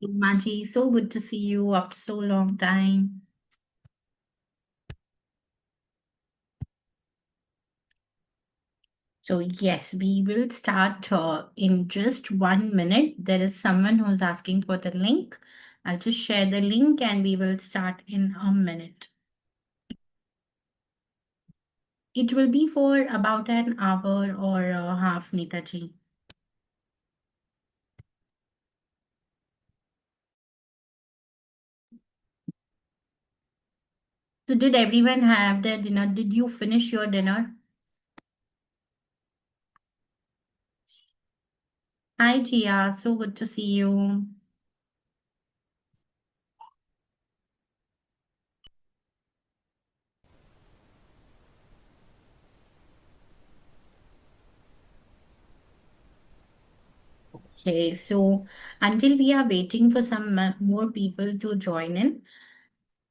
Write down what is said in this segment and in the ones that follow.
Maji, so good to see you after so long time. So yes, we will start in just 1 minute. There is someone who's asking for the link. I'll just share the link and we will start in a minute. It will be for about an hour or a half, Neetaji. So did everyone have their dinner? Did you finish your dinner? Hi, Gia. So good to see you. Okay, so until we are waiting for some more people to join in,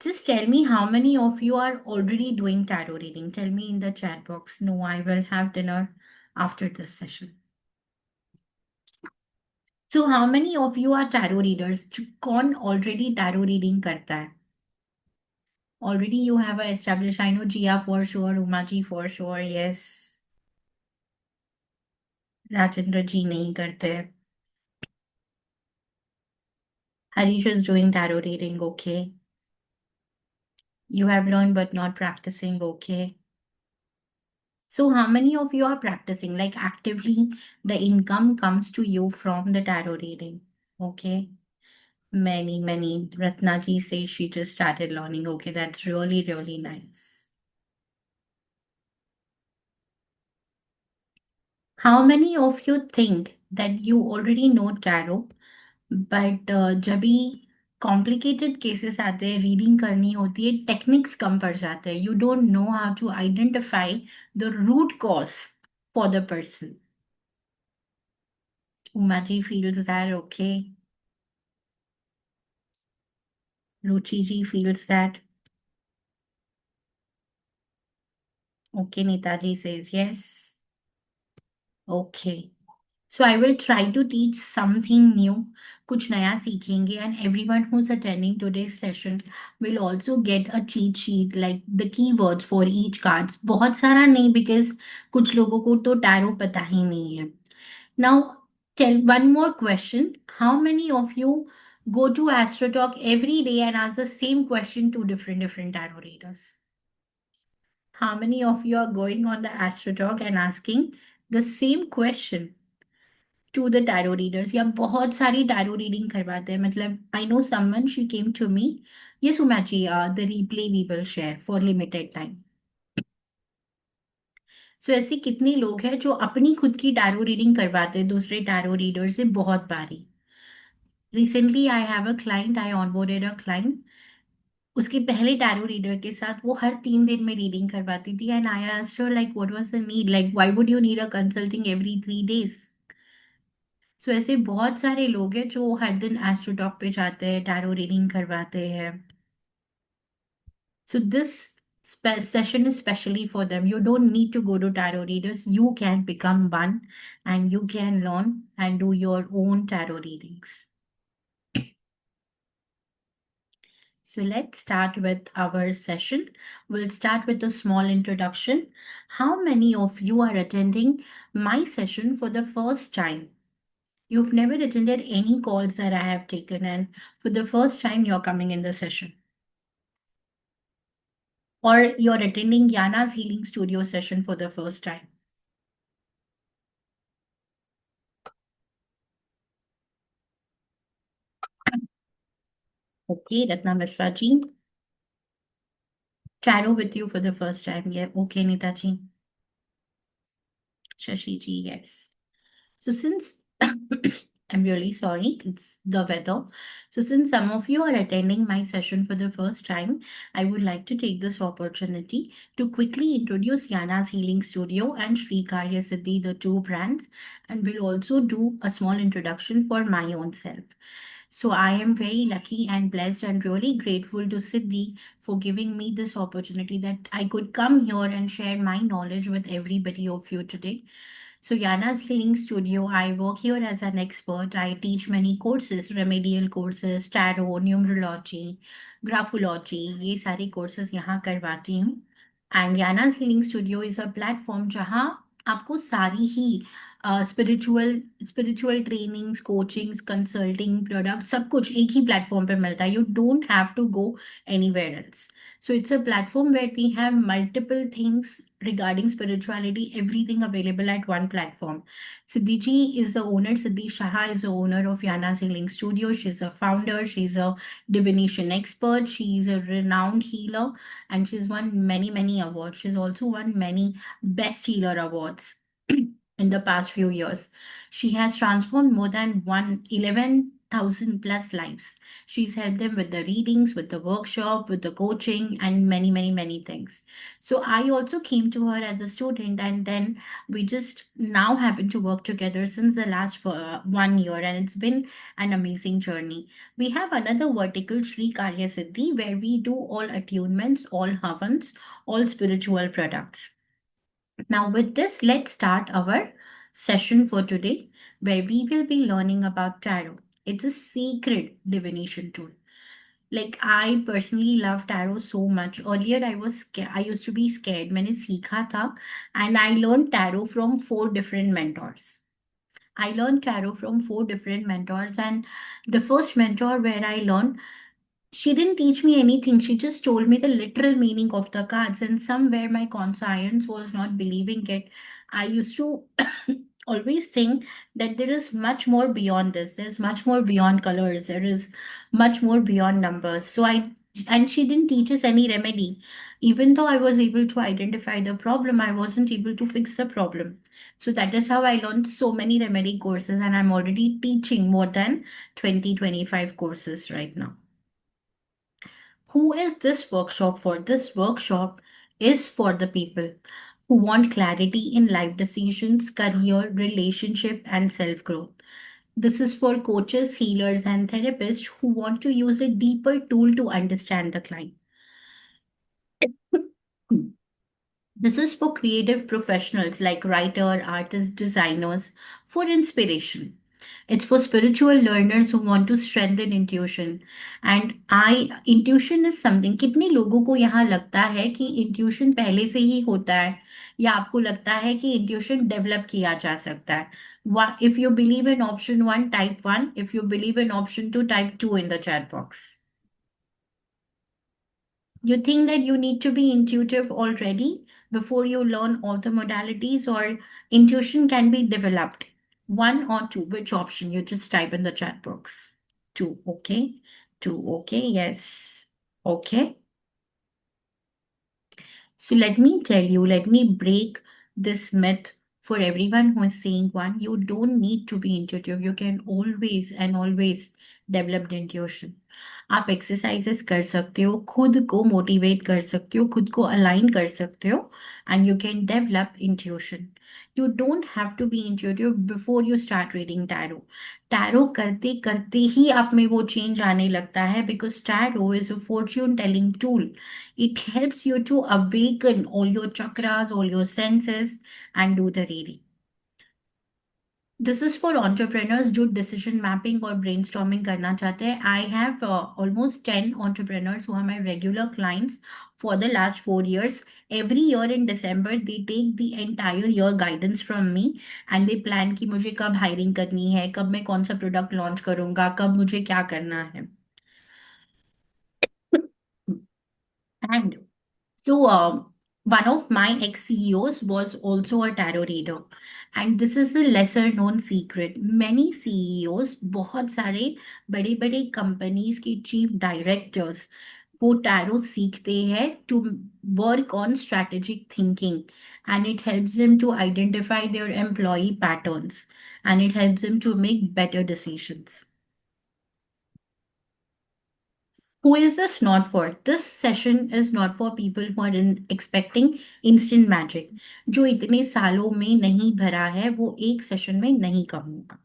just tell me how many of you are already doing tarot reading. Tell me in the chat box. No, I will have dinner after this session. So how many of you are tarot readers? कौन already tarot reading करता है? Already you have a established. I know Jia for sure, Umaji for sure. Yes, Rajendra ji नहीं करते. Harish is doing tarot reading. Okay. You have learned but not practicing. Okay. So, how many of you are practicing? Like actively, the income comes to you from the tarot reading. Okay. Many, many. Ratnaji says she just started learning. Okay, that's really, really nice. How many of you think that you already know tarot, but जब भी complicated cases आते हैं, reading करनी होती है, techniques कम पड़ जाते हैं. You don't know how to identify the root cause for the person. Umaji feels that okay. Ruchi ji feels that. Okay, Netaji says yes. Okay. So I will try to teach something new. कुछ नया सीखेंगे and everyone who's attending today's session will also get a cheat sheet like the keywords for each cards. बहुत सारा नहीं because कुछ लोगों को तो tarot पता ही नहीं है. Now tell one more question. How many of you go to AstroTalk every day and ask the same question to different tarot readers? How many of you are going on the AstroTalk and asking the same question to the tarot readers? या बहुत सारी tarot reading करवाते हैं मतलब I know someone she came to me. Yes, Umachi, the replay we will share for limited time. So ऐसे कितने लोग हैं जो अपनी खुद की tarot reading करवाते हैं दूसरे tarot reader से बहुत बारी. Recently I have a client, I onboarded a client. उसके पहले टैरो रीडर के साथ वो हर 3 दिन में रीडिंग करवाती थी and I asked her like what was the need like why would you need a consulting every 3 days. सो ऐसे बहुत सारे लोग हैं जो हर दिन एस्ट्रोटॉक पे जाते हैं टैरो रीडिंग करवाते हैं. So this session is specially for them. You don't need to go to tarot readers. You can become one and you can learn and do your own tarot readings. So let's start with our session. We'll start with a small introduction. How many of you are attending my session for the first time? You've never attended any calls that I have taken, and for the first time, you're coming in the session. Or you're attending Yana's Healing Studio session for the first time. Okay, Ratna Mishra ji. Tarot with you for the first time. Yeah, okay, Nita ji. Shashi ji, yes. So since I'm really sorry, it's the weather. So since some of you are attending my session for the first time, I would like to take this opportunity to quickly introduce Yana's Healing Studio and Sri Karya Siddhi, the two brands, and will also do a small introduction for my own self. So I am very lucky and blessed and really grateful to Siddhi for giving me this opportunity that I could come here and share my knowledge with everybody of you today. So, Yana's Healing Studio, I work here as an expert. I teach many courses, remedial courses, tarot, numerology, graphology, ये सारे courses यहाँ करवाती हूँ. And Yana's Healing Studio is a platform जहाँ आपको सारी ही spiritual trainings, coachings, consulting, product सब कुछ एक ही प्लेटफॉर्म पे मिलता है. You don't have to go anywhere else. So it's a platform where we have multiple things regarding spirituality, everything available at one platform. Siddhi ji is the owner, Siddhi Shah is the owner of Yana's Healing Studio. She's a founder, she's a divination expert, she's a renowned healer, and she's won many, many awards. She's also won many best healer awards in the past few years. She has transformed more than 11,000 plus lives. She's helped them with the readings, with the workshop, with the coaching, and many, many, many things. So I also came to her as a student, and then we just now happen to work together since the last 1 year, and it's been an amazing journey. We have another vertical, Sri Karya Siddhi, where we do all attunements, all havans, all spiritual products. Now, with this, let's start our session for today, where we will be learning about tarot. It's a secret divination tool. Like, I personally love tarot so much. Earlier, I was scared. I used to be scared. मैंने सीखा था, and I learned tarot from four different mentors. I learned tarot from four different mentors, and the first mentor where I learned, she didn't teach me anything. She just told me the literal meaning of the cards, and somewhere my conscience was not believing it. I used to always think that there is much more beyond this. There's much more beyond colors. There is much more beyond numbers. And she didn't teach us any remedy. Even though I was able to identify the problem, I wasn't able to fix the problem. So that is how I learned so many remedy courses, and I'm already teaching more than 20-25 courses right now. Who is this workshop for? This workshop is for the people who want clarity in life decisions, career, relationship, and self growth. This is for coaches, healers, and therapists who want to use a deeper tool to understand the client. This is for creative professionals like writer, artists, designers for inspiration. It's for spiritual learners who want to strengthen intuition. And I intuition is something, कितने लोगों को यहाँ लगता है कि intuition पहले से ही होता है, या आपको लगता है कि intuition डेवलप किया जा सकता है? If you believe in option 1, type 1. If you believe in option 2, type 2 in the chat box. You think that you need to be intuitive already before you learn all the modalities, or intuition can be developed? One or two, which option? You just type in the chat box. Two, okay. Two, okay. Yes. Okay. So let me tell you, let me break this myth for everyone who is saying one. You don't need to be intuitive. You can always and always develop the intuition. आप exercises कर सकते हो, खुद को motivate कर सकते हो, खुद को अलाइन कर सकते हो, and you can develop intuition. You don't have to be intuitive before you start reading tarot. Tarot करते करते ही आप में वो चेंज आने लगता है, because tarot is a Fortune telling tool. It helps you to awaken all your chakras, all your senses, and do the reading. This is for entrepreneurs जो decision mapping और brainstorming करना चाहते हैं. I have almost 10 entrepreneurs who are my regular clients for the last 4 years. Every year in December, they take the entire year guidance from me and they plan कि मुझे कब hiring करनी है, कब मैं कौन सा product launch करूँगा, कब मुझे क्या करना है. And so, one of my ex CEOs was also a tarot reader. And this is a lesser known secret. Many CEOs, बहुत सारे बड़े बड़े कंपनीज के चीफ डायरेक्टर्स वो टैरो सीखते हैं to work on strategic thinking, and it helps them to identify their employee patterns, and it helps them to make better decisions. Who is this not for? This session is not for people who are expecting instant magic. जो इतने सालों में नहीं भरा है वो एक session में नहीं कम होगा.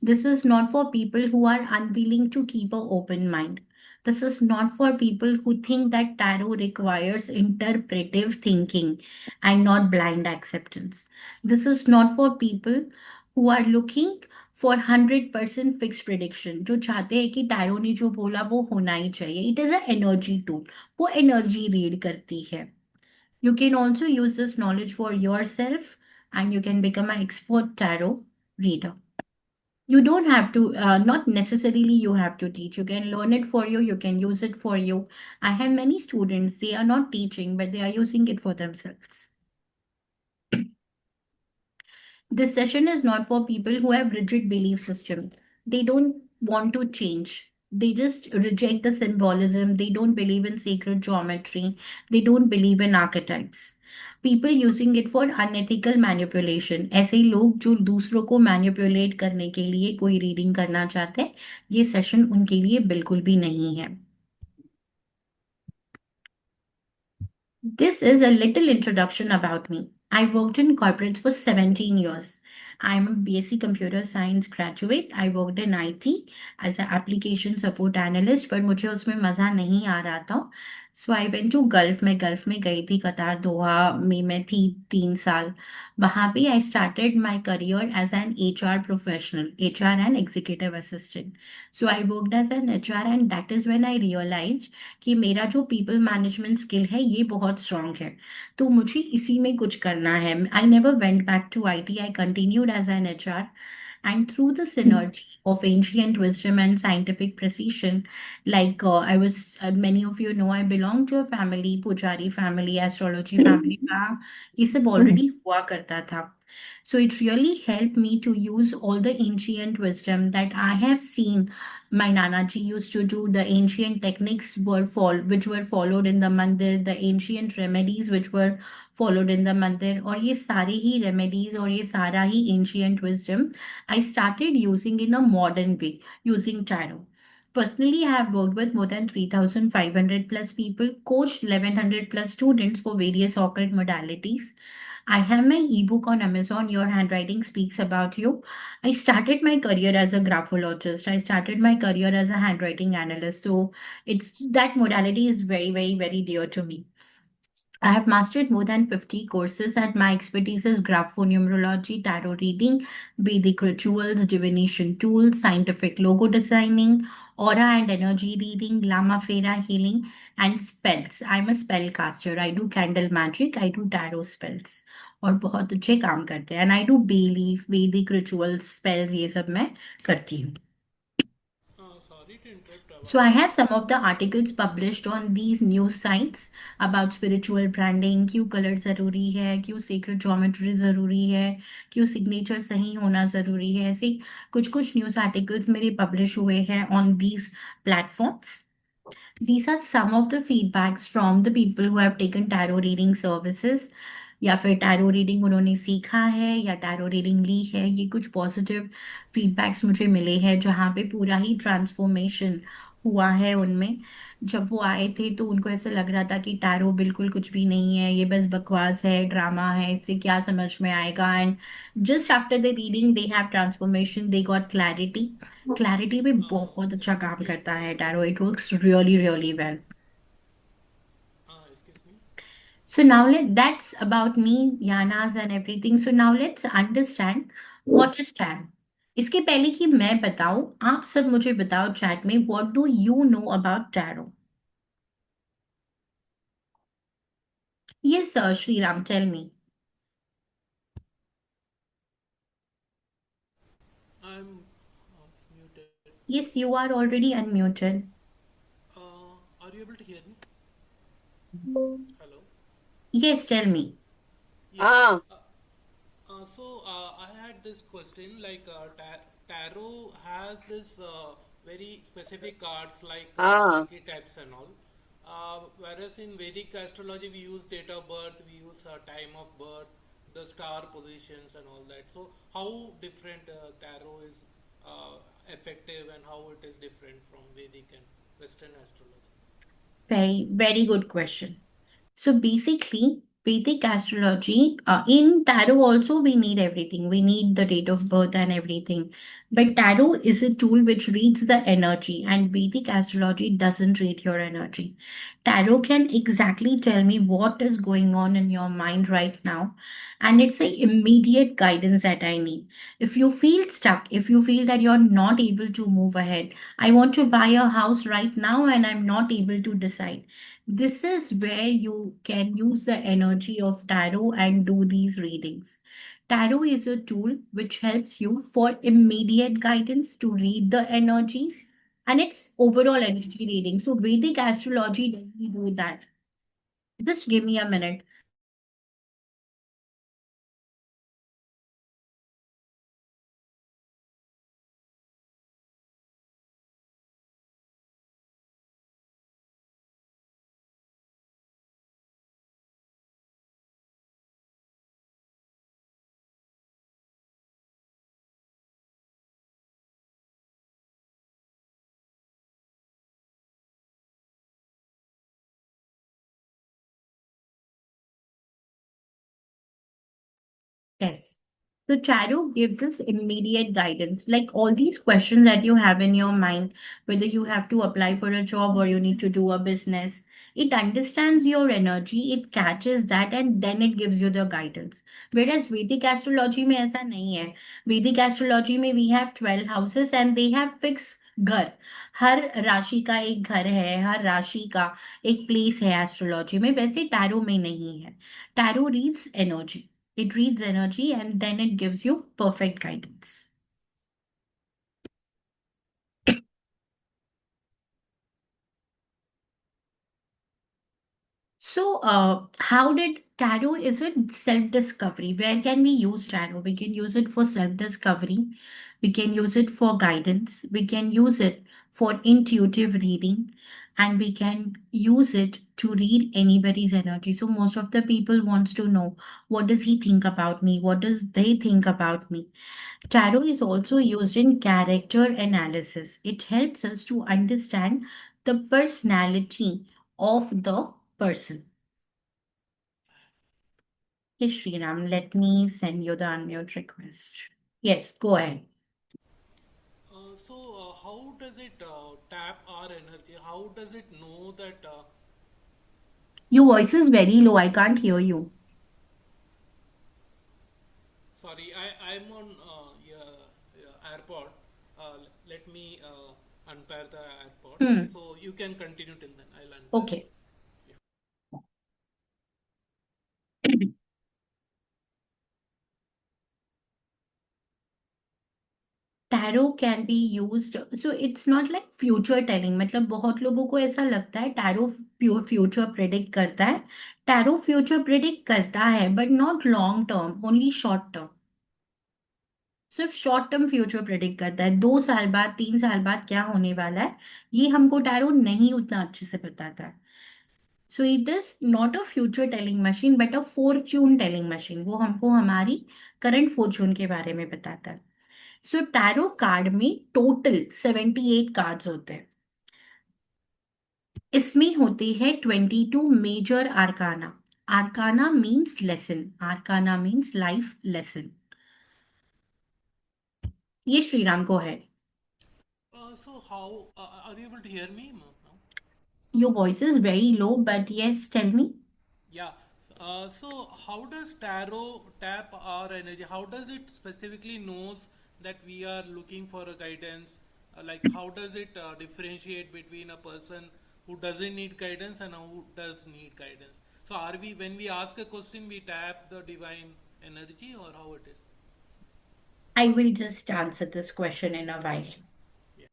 This is not for people who are unwilling to keep an open mind. This is not for people who think that tarot requires interpretive thinking and not blind acceptance. This is not for people who are looking for 100% fixed prediction, जो चाहते हैं कि tarot ने जो बोला वो होना ही चाहिए. It is a energy tool. वो एनर्जी रीड करती है. You can also use this knowledge for yourself and you can become an expert tarot reader. You don't have to, not necessarily you have to teach. You can learn it for you, you can use it for you. I have many students, they are not teaching, but they are using it for themselves. This session is not for people who have rigid belief system. They don't want to change. They just reject the symbolism. They don't believe in sacred geometry. They don't believe in archetypes. People using it for unethical manipulation. ऐसे लोग जो दूसरों को manipulate करने के लिए कोई reading करना चाहते हैं, ये सेशन उनके लिए बिल्कुल भी नहीं है. This is a little introduction about me. I worked in corporates for 17 years. I'm a BSc Computer Science graduate. I worked in IT as an application support analyst, पर मुझे उसमें मज़ा नहीं आ रहा था. So I went to Gulf. मैं gulf में गई थी, कतार दोहा में मैं थी 3 साल. वहाँ पे I started my career as an HR professional, HR and executive assistant. So I worked as an HR and that is when I realized कि मेरा जो पीपल मैनेजमेंट स्किल है ये बहुत स्ट्रांग है. तो मुझे इसी में कुछ करना है. I never went back to IT. I continued as an HR. And through the synergy of ancient wisdom and scientific precision, like many of you know, I belong to a family, Pujari family, astrology family. ये सब already हुआ करता था. So it really helped me to use all the ancient wisdom that I have seen. My Nanaji used to do the ancient techniques which were followed in the mandir, the ancient remedies which were followed in the mandir, और ये सारे ही remedies और ये सारा ही ancient wisdom I started using in a modern way using tarot. Personally, I have worked with more than 3,500 plus people, coached 1,100 plus students for various occult modalities. I have my ebook on Amazon, Your Handwriting Speaks About You. I started my career as a graphologist. I started my career as a handwriting analyst. So it's that modality is very, very, very dear to me. I have mastered more than 50 courses, and my expertise is graphonumerology, tarot reading, Vedic rituals, divination tools, scientific logo designing, aura and energy reading, Lama Fera healing, and spells. I'm a spell caster. I do candle magic, I do tarot spells. और बहुत अच्छे काम करते हैं. And I do बेलीफ वैदिक rituals spells ये सब मैं करती हूँ. Sorry to interrupt, So I Avanya. have some of the articles published on these news sites about spiritual branding, क्यों कलर ज़रूरी है, क्यों sacred geometry ज़रूरी है, क्यों signature सही होना ज़रूरी है. ऐसे कुछ कुछ न्यूज़ आर्टिकल्स मेरे पब्लिश हुए हैं on these platforms. These are some of the feedbacks from the people who have taken tarot reading services. या फिर टैरो रीडिंग उन्होंने सीखा है या टैरो रीडिंग ली है. ये कुछ पॉजिटिव फीडबैक्स मुझे मिले हैं जहाँ पे पूरा ही ट्रांसफॉर्मेशन हुआ है उनमें. जब वो आए थे तो उनको ऐसा लग रहा था कि टैरो बिल्कुल कुछ भी नहीं है, ये बस बकवास है, ड्रामा है, इससे क्या समझ में आएगा. And just after the reading they have transformation, they got clarity. Clarity भी बहुत अच्छा काम Okay. करता है tarot. It works really really well. Excuse me. So now that's about me, Yanas and everything. So now let's understand what is tarot. इसके पहले कि मैं बताऊं, आप सब मुझे बताओ चैट में, what do you know about tarot? Yes, sir, Sriram, tell me. I'm muted. Yes, you are already unmuted. Are you able to hear me? Hello. Yes, tell me. Yeah. Ah, Uh, I had this question like tarot has this very specific cards like ah. archetypes and all. Whereas in Vedic astrology we use date of birth, we use time of birth, the star positions and all that. So how different tarot is effective and how it is different from Vedic and Western astrology? Very, very good question. So basically, Vedic astrology, in tarot also we need everything. We need the date of birth and everything. But tarot is a tool which reads the energy, and Vedic astrology doesn't read your energy. Tarot can exactly tell me what is going on in your mind right now, and it's a immediate guidance that I need. If you feel stuck, if you feel that you're not able to move ahead, I want to buy a house right now and I'm not able to decide, this is where you can use the energy of tarot and do these readings. Tarot is a tool which helps you for immediate guidance to read the energies, and it's overall energy reading. So Vedic astrology doesn't do that. Just give me a minute. Yes. So Charu gives us immediate guidance. Like all these questions that you have in your mind, whether you have to apply for a job or you need to do a business, it understands your energy, it catches that, and then it gives you the guidance. Whereas Vedic astrology में ऐसा नहीं है. Vedic astrology में we have 12 houses and they have fixed घर. हर राशि का एक घर है, हर राशि का एक प्लेस है एस्ट्रोलॉजी में. वैसे टैरो में नहीं है. Tarot reads energy. It reads energy and then it gives you perfect guidance. So, how did tarot is it self discovery? Where can we use tarot? We can use it for self discovery, we can use it for guidance, we can use it for intuitive reading, and we can use it to read anybody's energy. So, most of the people wants to know, what does he think about me? What does they think about me? Tarot is also used in character analysis. It helps us to understand the personality of the person. Hey Sriram, let me send you the unmute request. Yes, go ahead. How does it tap our energy? How does it know that? Your voice is very low. I can't hear you. Sorry, I'm on airport. Let me unpair the airport. Hmm. So you can continue till then. I'll unpair. Okay. Yeah. Tarot can be used so it's not like future telling. मतलब बहुत लोगों को ऐसा लगता है tarot future predict करता है. Tarot future predict करता है but not long term, only short term. सिर्फ शॉर्ट टर्म फ्यूचर प्रेडिक्ट करता है. 2 साल बाद, 3 साल बाद क्या होने वाला है, ये हमको टैरो नहीं उतना अच्छे से बताता है. सो it is not a future telling machine but a Fortune telling machine. वो हमको हमारी करंट फॉर्च्यून के बारे में बताता है. सो टैरो कार्ड में टोटल 78 कार्ड्स होते हैं. इसमें होते हैं 22 major arcana. Arcana means lesson. Arcana means life lesson. ये श्रीराम को है. So how are you able to hear me now? Your voice is very low, but yes, tell me. Yeah. So how does tarot tap our energy? How does it specifically knows that we are looking for a guidance? Like how does it differentiate between a person who doesn't need guidance and who does need guidance? So are we when we ask a question we tap the divine energy or how it is? I will just answer this question in a while. Yeah.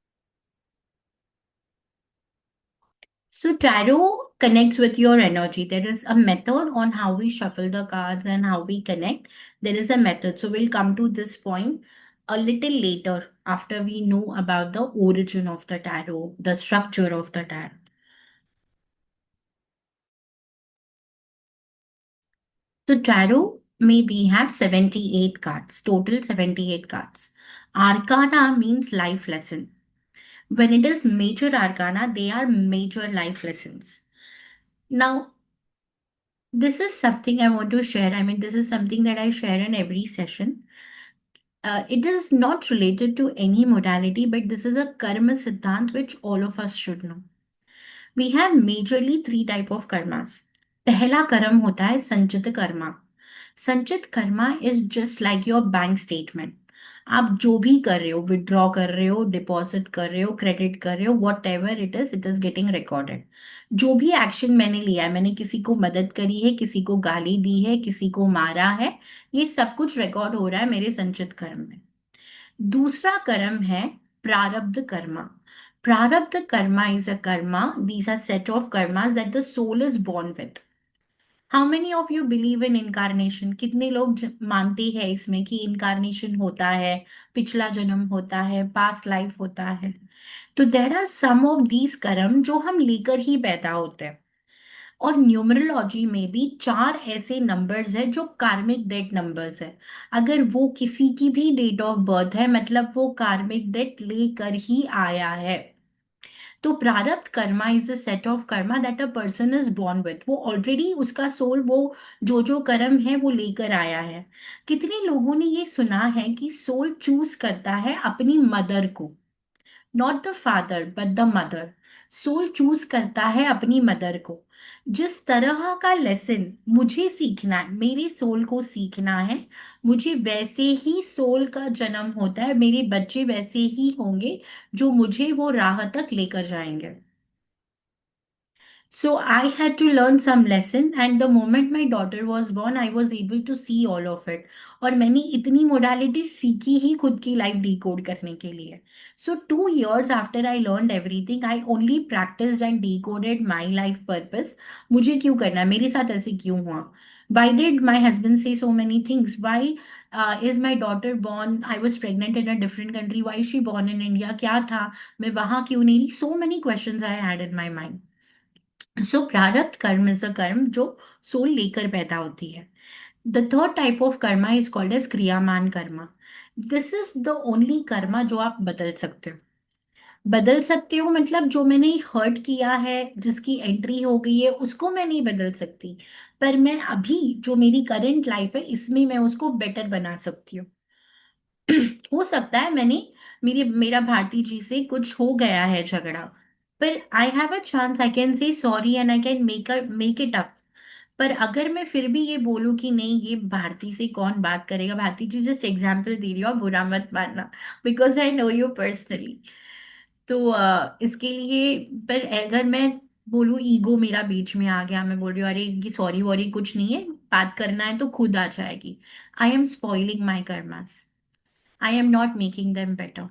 So, tarot connects with your energy. There is a method on how we shuffle the cards and how we connect. There is a method. So, we'll come to this point a little later after we know about the origin of the tarot, the structure of the tarot. So, tarot may we have 78 cards, total 78 cards. Arcana means life lesson. When it is major arcana, they are major life lessons. Now, This is something I want to share. I mean, this is something that I share in every session. It is not related to any modality, but this is a karma siddhant which all of us should know. We have majorly three type of karmas. पहला कर्म होता है संचित कर्मा. संचित Karma is just like your bank statement. आप जो भी कर रहे हो, विड्रॉ कर रहे हो, डिपॉजिट कर रहे हो, क्रेडिट कर रहे हो, what ever it is getting recorded. जो भी एक्शन मैंने लिया है, मैंने किसी को मदद करी है, किसी को गाली दी है, किसी को मारा है, ये सब कुछ रिकॉर्ड हो रहा है मेरे संचित कर्म में. दूसरा कर्म है प्रारब्ध कर्मा. प्रारब्ध Karma is a Karma. These are set of karmas that the soul is born with. How many of you believe in incarnation? कितने लोग मानते हैं इसमें कि इनकारनेशन होता है, पिछला जन्म होता है, पास्ट लाइफ होता है? तो there are some of these karma जो हम लेकर ही पैदा होते हैं. और न्यूमरोलॉजी में भी चार ऐसे नंबर्स है जो कार्मिक डेट नंबर्स है. अगर वो किसी की भी डेट ऑफ बर्थ है, मतलब वो कार्मिक डेट लेकर ही आया है. तो प्रारब्ध Karma is a set of Karma that a person is born with. वो ऑलरेडी उसका सोल वो जो जो कर्म है वो लेकर आया है. कितने लोगों ने ये सुना है कि सोल चूज करता है अपनी मदर को, not the father but the mother. Soul choose करता है अपनी मदर को. जिस तरह का लेसन मुझे सीखना है, मेरे सोल को सीखना है, मुझे वैसे ही सोल का जन्म होता है. मेरे बच्चे वैसे ही होंगे जो मुझे वो राह तक लेकर जाएंगे. So I had to learn some lesson, and the moment my daughter was born, I was able to see all of it. और मैंने इतनी मोडालिटी सीखी ही खुद की लाइफ डिकोड करने के लिए. So 2 years after I learned everything, I only practiced and decoded my life purpose. मुझे क्यों करना है, मेरे साथ ऐसे क्यों हुआ? Why did my husband say so many things? Why is my daughter born? I was pregnant in a different country. Why is she born in India? क्या था, मैं वहां क्यों नहीं रही? So many questions I had in my mind. सो प्रारब्ध कर्म is a कर्म जो सोल लेकर पैदा होती है. The third type of karma is called as kriyaman karma. This is the only karma जो आप बदल सकते हो. बदल सकते हो मतलब जो मैंने हर्ट किया है, जिसकी एंट्री हो गई है, उसको मैं नहीं बदल सकती. पर मैं अभी जो मेरी करंट लाइफ है इसमें मैं उसको बेटर बना सकती हूँ. हो सकता है मेरा भारती जी से कुछ हो गया है झगड़ा, पर I have a chance, I can say sorry and I can make it up. पर अगर मैं फिर भी ये बोलूं कि नहीं, ये भारती से कौन बात करेगा, भारती जी जस्ट एग्जाम्पल दे रही हो, आप बुरा मत मानना, because I know you personally. तो इसके लिए, पर अगर मैं बोलूं ईगो मेरा बीच में आ गया, मैं बोल रही हूँ अरे ये सॉरी वॉरी कुछ नहीं है, बात करना है तो खुद आ जाएगी. I am spoiling my karmas. I am not making them better.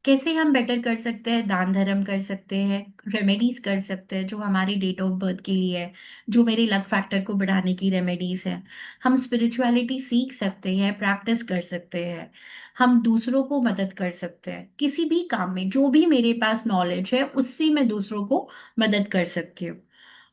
कैसे हम बेटर कर सकते हैं? दान धर्म कर सकते हैं, रेमेडीज कर सकते हैं जो हमारी डेट ऑफ बर्थ के लिए है, जो मेरे लक फैक्टर को बढ़ाने की रेमेडीज है. हम स्पिरिचुअलिटी सीख सकते हैं, प्रैक्टिस कर सकते हैं. हम दूसरों को मदद कर सकते हैं किसी भी काम में. जो भी मेरे पास नॉलेज है उससे मैं दूसरों को मदद कर सकती हूँ.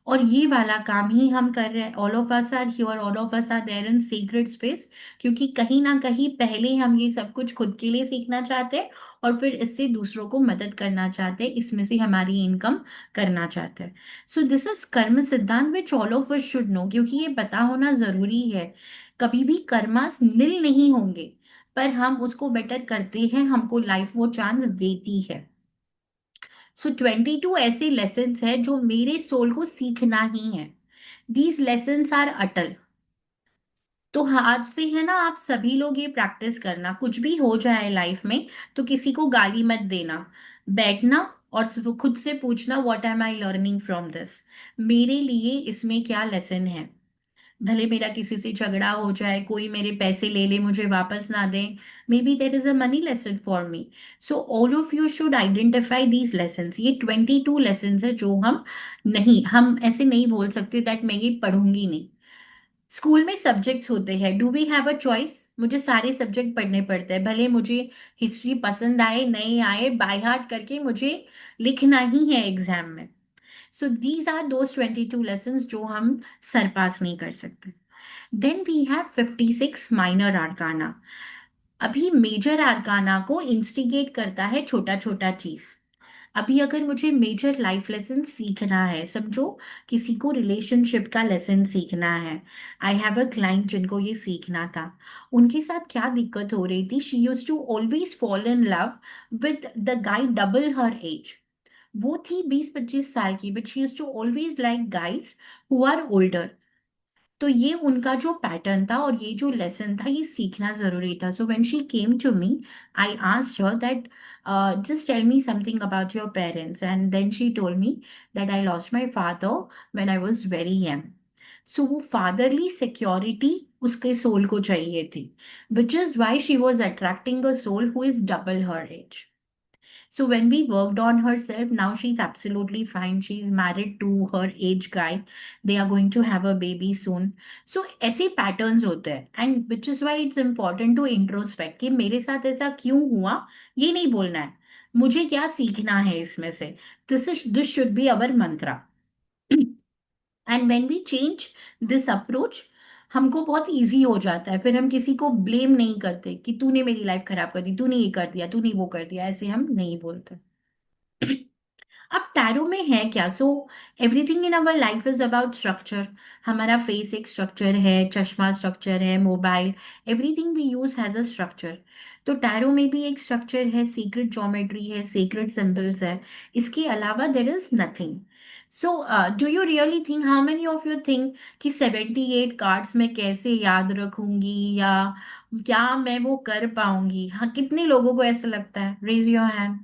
और ये वाला काम ही हम कर रहे हैं. All of us are here, all of us are there in secret space. क्योंकि कहीं ना कहीं पहले हम ये सब कुछ खुद के लिए सीखना चाहते हैं, और फिर इससे दूसरों को मदद करना चाहते हैं, इसमें से हमारी इनकम करना चाहते हैं. सो दिस इज कर्म सिद्धांत which all of us should know, क्योंकि ये पता होना जरूरी है. कभी भी कर्मास नील नहीं होंगे, पर हम उसको बेटर करते हैं, हमको लाइफ वो चांस देती है. सो 22 ऐसे लेसन्स हैं जो मेरे सोल को सीखना ही है. दीज लेसन्स आर अटल. तो आज से है ना, आप सभी लोग ये प्रैक्टिस करना, कुछ भी हो जाए लाइफ में तो किसी को गाली मत देना. बैठना और खुद से पूछना what am I learning from this. मेरे लिए इसमें क्या लेसन है? भले मेरा किसी से झगड़ा हो जाए, कोई मेरे पैसे ले ले, मुझे वापस ना दे, maybe there is a money lesson for me. So all of you should identify these lessons. ये 22 लेसन्स है जो हम ऐसे नहीं बोल सकते दैट मैं ये पढ़ूंगी नहीं. स्कूल में सब्जेक्ट्स होते हैं, do we have a choice? मुझे सारे सब्जेक्ट पढ़ने पड़ते हैं, भले मुझे हिस्ट्री पसंद आए नहीं आए, बाय हार्ट करके मुझे लिखना ही है एग्जाम में. So these are those 22 lessons जो हम सरपास नहीं कर सकते. Then we have 56 minor arcana. अभी मेजर आर्काना को इंस्टिगेट करता है छोटा छोटा चीज. अभी अगर मुझे मेजर लाइफ लेसन सीखना है, समझो किसी को रिलेशनशिप का लेसन सीखना है, आई हैव अ क्लाइंट जिनको ये सीखना था, उनके साथ क्या दिक्कत हो रही थी, she use to always fall in love with the guy double her age. वो थी 20-25 साल की, but she use to always like guys who are older. तो ये उनका जो पैटर्न था और ये जो लेसन था, ये सीखना जरूरी था। So when she came to me, I asked her that just tell me something about your parents, and then she told me that I lost my father when I was very young. So वो fatherly security उसके soul को चाहिए थी, which is why she was attracting a soul who is double her age. So when we worked on herself, now she's absolutely fine. She's married to her age guy. They are going to have a baby soon. So ऐसे patterns होते हैं, and which is why it's important to introspect कि मेरे साथ ऐसा क्यों हुआ, ये नहीं बोलना है, मुझे क्या सीखना है इसमें से। This should be our mantra. And when we change this approach, हमको बहुत इजी हो जाता है, फिर हम किसी को ब्लेम नहीं करते कि तूने मेरी लाइफ खराब कर दी, तूने ये कर दिया, तूने वो कर दिया, ऐसे हम नहीं बोलते। अब टैरो में है क्या? So everything in our life is about structure. हमारा फेस एक स्ट्रक्चर है, चश्मा स्ट्रक्चर है, mobile, everything we use has a structure. तो टैरो में भी एक स्ट्रक्चर है, सीक्रेट ज्योमेट्री है, सीक्रेट सिंबल्स है। इसके अलावा there is nothing. So do you really think, how many of you think कि 78 कार्ड्स में कैसे याद रखूंगी, या क्या मैं वो कर पाऊंगी? हाँ, कितने लोगों को ऐसा लगता है? रेज योर हैंड,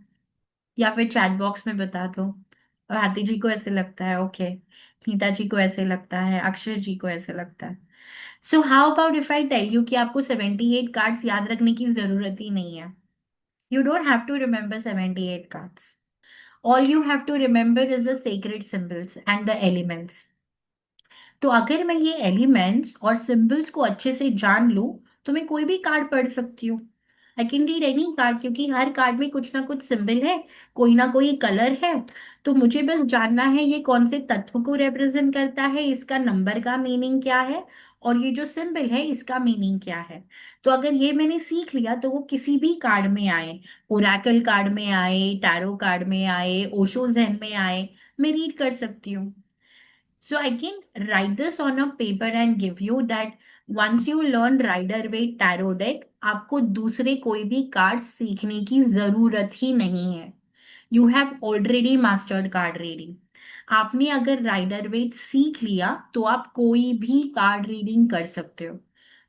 या फिर चैट बॉक्स में बता दो। और आरती जी को ऐसे लगता है, ओके। नीता जी को ऐसे लगता है, अक्षय जी को ऐसे लगता है। So how about if I tell you कि आपको 78 कार्ड्स याद रखने की जरूरत ही नहीं है। You don't have to remember 78 cards. All you have to remember is the secret symbols and the elements. तो अगर मैं ये एलिमेंट्स और सिंबल्स को अच्छे से जान लूं, तो मैं कोई भी कार्ड पढ़ सकती हूँ। आई कैन रीड एनी कार्ड, क्योंकि हर कार्ड में कुछ ना कुछ सिंबल है, कोई ना कोई कलर है। तो मुझे बस जानना है ये कौन से तत्व को रिप्रेजेंट करता है, इसका नंबर का मीनिंग क्या है, और ये जो सिंबल है इसका मीनिंग क्या है। तो अगर ये मैंने सीख लिया, तो वो किसी भी कार्ड में आए, ओरेकल कार्ड में आए, टैरो कार्ड में आए, ओशो ज़ेन में आए, मैं रीड कर सकती हूँ। So I can write this on a paper and give you that once you learn Rider Waite Tarot deck, आपको दूसरे कोई भी कार्ड सीखने की जरूरत ही नहीं है। You have already mastered card reading. आपने अगर राइडर वेट सीख लिया, तो आप कोई भी कार्ड रीडिंग कर सकते हो।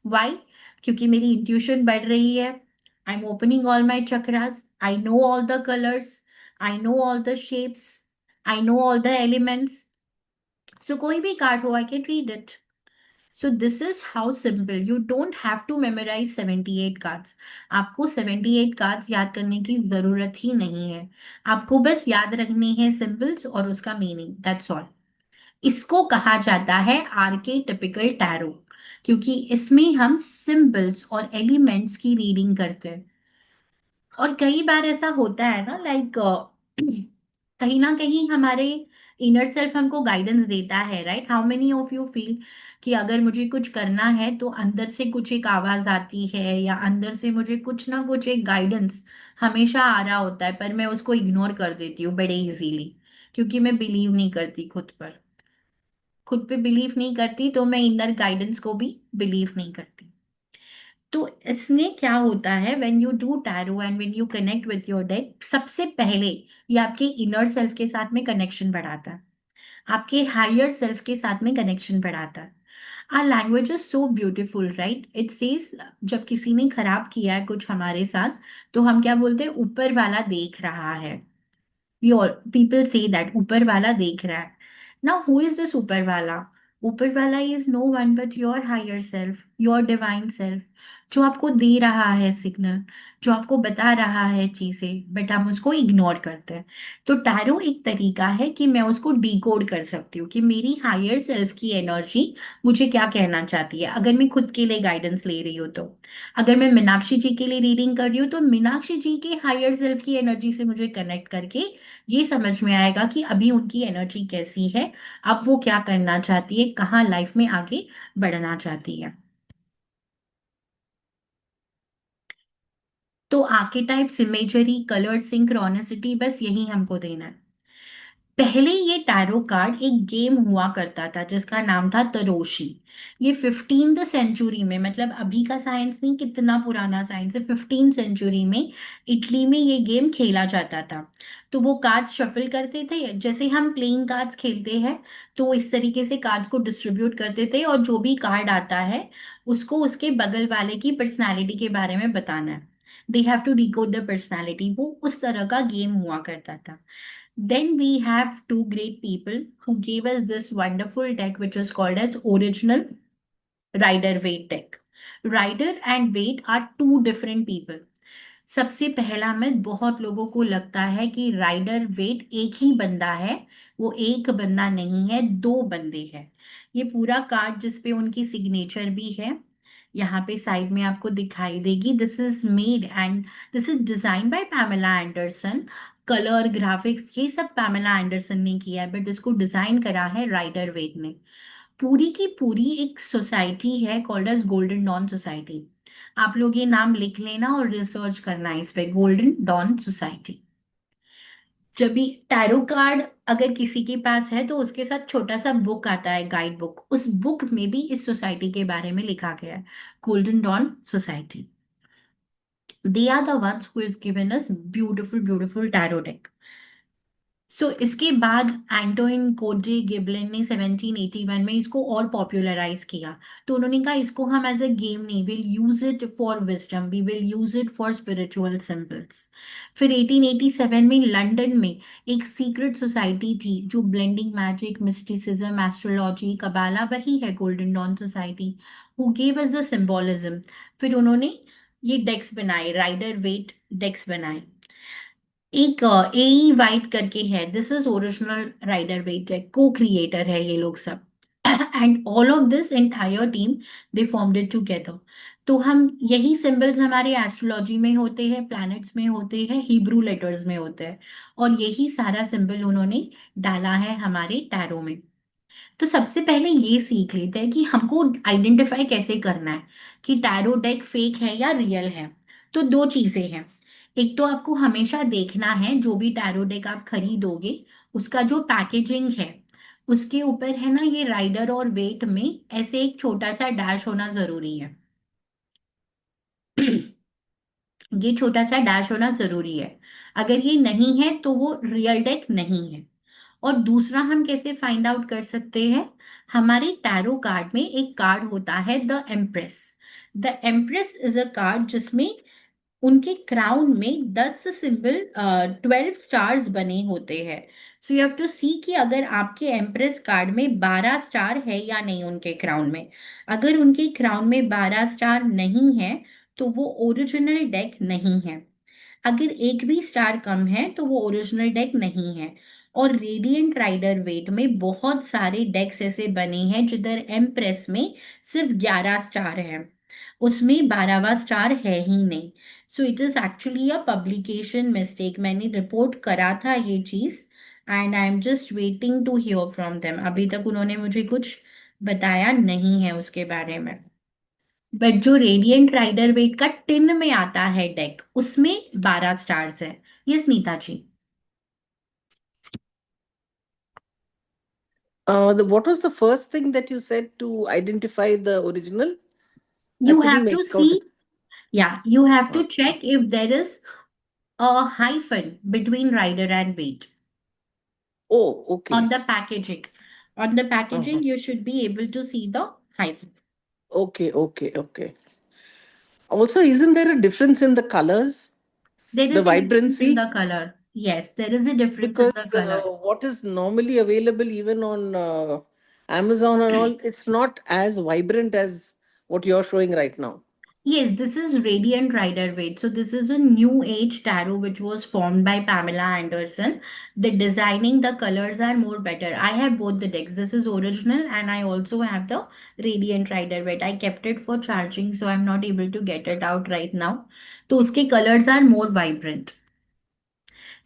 वाई? क्योंकि मेरी इंट्यूशन बढ़ रही है। I am opening all my chakras, I know all the colours, I know all the shapes, I know all the elements. So कोई भी कार्ड हो, I can read it. So this is how simple, you don't have to memorise 78 cards. आपको 78 cards याद करने की जरूरत ही नहीं है। आपको बस याद रखनी है सिंबल्स और उसका मीनिंग, दैट्स ऑल। इसको कहा जाता है आर्के टिपिकल टैरो, क्योंकि इसमें हम सिंबल्स और एलिमेंट्स की रीडिंग करते हैं। और कई बार ऐसा होता है ना, लाइक कहीं ना कहीं हमारे इनर सेल्फ हमको गाइडेंस देता है, right? How many of you feel कि अगर मुझे कुछ करना है, तो अंदर से कुछ एक आवाज आती है, या अंदर से मुझे कुछ ना कुछ एक गाइडेंस हमेशा आ रहा होता है, पर मैं उसको इग्नोर कर देती हूँ बड़े इजीली, क्योंकि मैं बिलीव नहीं करती खुद पर। खुद पे बिलीव नहीं करती, तो मैं इनर गाइडेंस को भी बिलीव नहीं करती। तो इसमें क्या होता है, when you do tarot and when you connect with your deck, सबसे पहले ये आपके इनर सेल्फ के साथ में कनेक्शन बढ़ाता है, आपके हायर सेल्फ के साथ में कनेक्शन बढ़ाता है। Our language is so beautiful, right? It says, जब किसी ने खराब किया है कुछ हमारे साथ, तो हम क्या बोलते हैं? ऊपर वाला देख रहा है। we all people say that ऊपर वाला देख रहा है। now who is this ऊपर वाला? ऊपर वाला is no one but your higher self, your divine self, जो आपको दे रहा है सिग्नल, जो आपको बता रहा है चीजें, बट हम उसको इग्नोर करते हैं। तो टैरो एक तरीका है कि मैं उसको डिकोड कर सकती हूँ कि मेरी हायर सेल्फ की एनर्जी मुझे क्या कहना चाहती है, अगर मैं खुद के लिए गाइडेंस ले रही हूँ तो। अगर मैं मीनाक्षी जी के लिए रीडिंग कर रही हूँ, तो मीनाक्षी जी के हायर सेल्फ की एनर्जी से मुझे कनेक्ट करके ये समझ में आएगा कि अभी उनकी एनर्जी कैसी है, अब वो क्या करना चाहती है, कहाँ लाइफ में आगे बढ़ना चाहती है। तो आर्केटाइप्स, इमेजरी, कलर सिंक्रोनिसिटी, बस यही हमको देना है। पहले ये टैरो कार्ड एक गेम हुआ करता था जिसका नाम था तरोशी। ये 15th सेंचुरी में, मतलब अभी का साइंस नहीं, कितना पुराना साइंस है, 15 सेंचुरी में इटली में ये गेम खेला जाता था। तो वो कार्ड्स शफल करते थे जैसे हम प्लेइंग कार्ड्स खेलते हैं। तो इस तरीके से कार्ड्स को डिस्ट्रीब्यूट करते थे और जो भी कार्ड आता है उसको उसके बगल वाले की पर्सनालिटी के बारे में बताना है। They have to decode the personality. वो उस तरह का गेम हुआ करता था। Then we have two great people who gave us this wonderful deck, which is called as original Rider Waite deck. Rider and Waite are two different people. सबसे पहला myth, बहुत लोगों को लगता है कि राइडर वेट एक ही बंदा है। वो एक बंदा नहीं है, दो बंदे हैं। ये पूरा कार्ड जिसपे उनकी सिग्नेचर भी है, यहाँ पे साइड में आपको दिखाई देगी। This is made and this is design by Pamela Anderson. Colour, graphics, ये सब पैमेला एंडरसन ने किया है, बट इसको डिजाइन करा है राइडर वेट ने। पूरी की पूरी एक सोसाइटी है called as golden dawn society. आप लोग ये नाम लिख लेना और रिसर्च करना इस पे, गोल्डन डॉन सोसाइटी। जब भी टैरो कार्ड अगर किसी के पास है तो उसके साथ छोटा सा बुक आता है, गाइड बुक। उस बुक में भी इस सोसाइटी के बारे में लिखा गया है, golden dawn society. They are the ones who is given us beautiful beautiful tarot deck. इसके बाद एंटोइन कोजे गिबलिन ने 1781 में इसको और पॉपुलराइज किया। तो उन्होंने कहा इसको हम एज अ गेम नहीं, will use it for wisdom, we will use it for spiritual symbols. फिर 1887 में लंदन में एक सीक्रेट सोसाइटी थी जो blending magic, mysticism, astrology, Kabbalah, वही है golden dawn society, who gave us the symbolism. फिर उन्होंने ये डेक्स बनाए, राइडर वेट डेक्स बनाए। एक ए वाइट करके है, this is original rider Waite deck, को क्रिएटर है ये लोग सब। And all of this entire team, they formed it together. तो हम यही सिंबल्स हमारे एस्ट्रोलॉजी में होते हैं, प्लैनेट्स में होते हैं, हिब्रू लेटर्स में होते हैं, और यही सारा सिंबल उन्होंने डाला है हमारे टैरो में। तो सबसे पहले ये सीख लेते हैं कि हमको आइडेंटिफाई कैसे करना है कि टैरो डेक फेक है या रियल है। तो दो चीजें हैं। एक तो आपको हमेशा देखना है जो भी टैरो डेक आप खरीदोगे, उसका जो पैकेजिंग है उसके ऊपर है ना ये राइडर और वेट में ऐसे एक छोटा सा डैश होना जरूरी है। ये छोटा सा डैश होना जरूरी है। अगर ये नहीं है तो वो रियल डेक नहीं है। और दूसरा हम कैसे फाइंड आउट कर सकते हैं, हमारे टैरो कार्ड में एक कार्ड होता है the empress. The empress is a card जिसमें उनके क्राउन में 10 सिंबल, 12 स्टार्स बने होते हैं। सो यू हैव टू सी कि अगर आपके एम्प्रेस कार्ड में 12 स्टार है या नहीं उनके क्राउन में। अगर उनके क्राउन में 12 स्टार नहीं है तो वो ओरिजिनल डेक नहीं है। अगर एक भी स्टार कम है तो वो ओरिजिनल डेक नहीं है। और रेडियंट राइडर वेट में बहुत सारे डेक्स ऐसे बने हैं जिधर एम्प्रेस में सिर्फ 11 स्टार है, उसमें 12वां स्टार है ही नहीं। So it is actually a publication mistake, मैंने रिपोर्ट करा था ये चीज, and I am just waiting to hear from them. अभी तक उन्होंने मुझे कुछ बताया नहीं है उसके बारे में। बट जो रेडियंट राइडर वेट का टिन में आता है डेक, उसमें 12 स्टार्स है। Yes Nita ji. What was the first thing that you said to identify the original? I You couldn't have to make out see, it. yeah, you have Uh, to check if there is a hyphen between rider and weight oh, on okay. the packaging. On the Uh-huh. packaging, you should be able to see the hyphen. Okay, okay, okay. Also, isn't there a difference in the colors, There the is a difference in vibrancy? the color. Yes, there is a difference in Because the color. what is normally available even on Amazon and all, it's not as vibrant as what you're showing right now. Yes, this is Radiant Rider Waite. So this is a new age tarot which was formed by Pamela Anderson. The designing, the colors are more better. I have both the decks. This is original and I also have the Radiant Rider Waite. I kept it for charging, so I'm not able to get it out right now. तो उसके colors are more vibrant.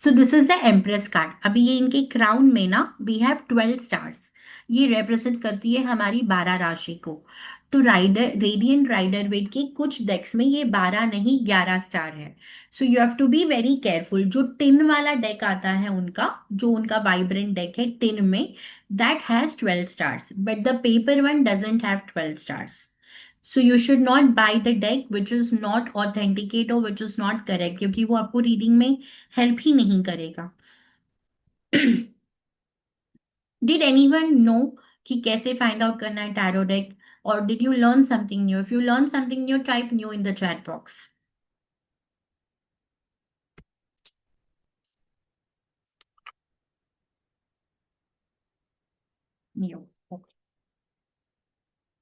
So this is the empress card. अभी ये इनके crown में ना we have 12 stars. ये represent करती है हमारी 12 राशि को। तो राइडर रेडियंट राइडर वेट के कुछ डेक्स में ये 12 नहीं 11 स्टार है। So you have to be very careful. जो टिन वाला डेक आता है उनका, जो उनका वाइब्रेंट डेक है टिन में, that has 12 stars, but the paper one doesn't have 12 stars. So you should not buy the deck which is not authenticate or which is not correct, क्योंकि वो आपको रीडिंग में हेल्प ही नहीं करेगा. Did anyone know कि कैसे find out करना है टैरो डेक? और did you learn something new? If you learn something new, type new in the chat box. New.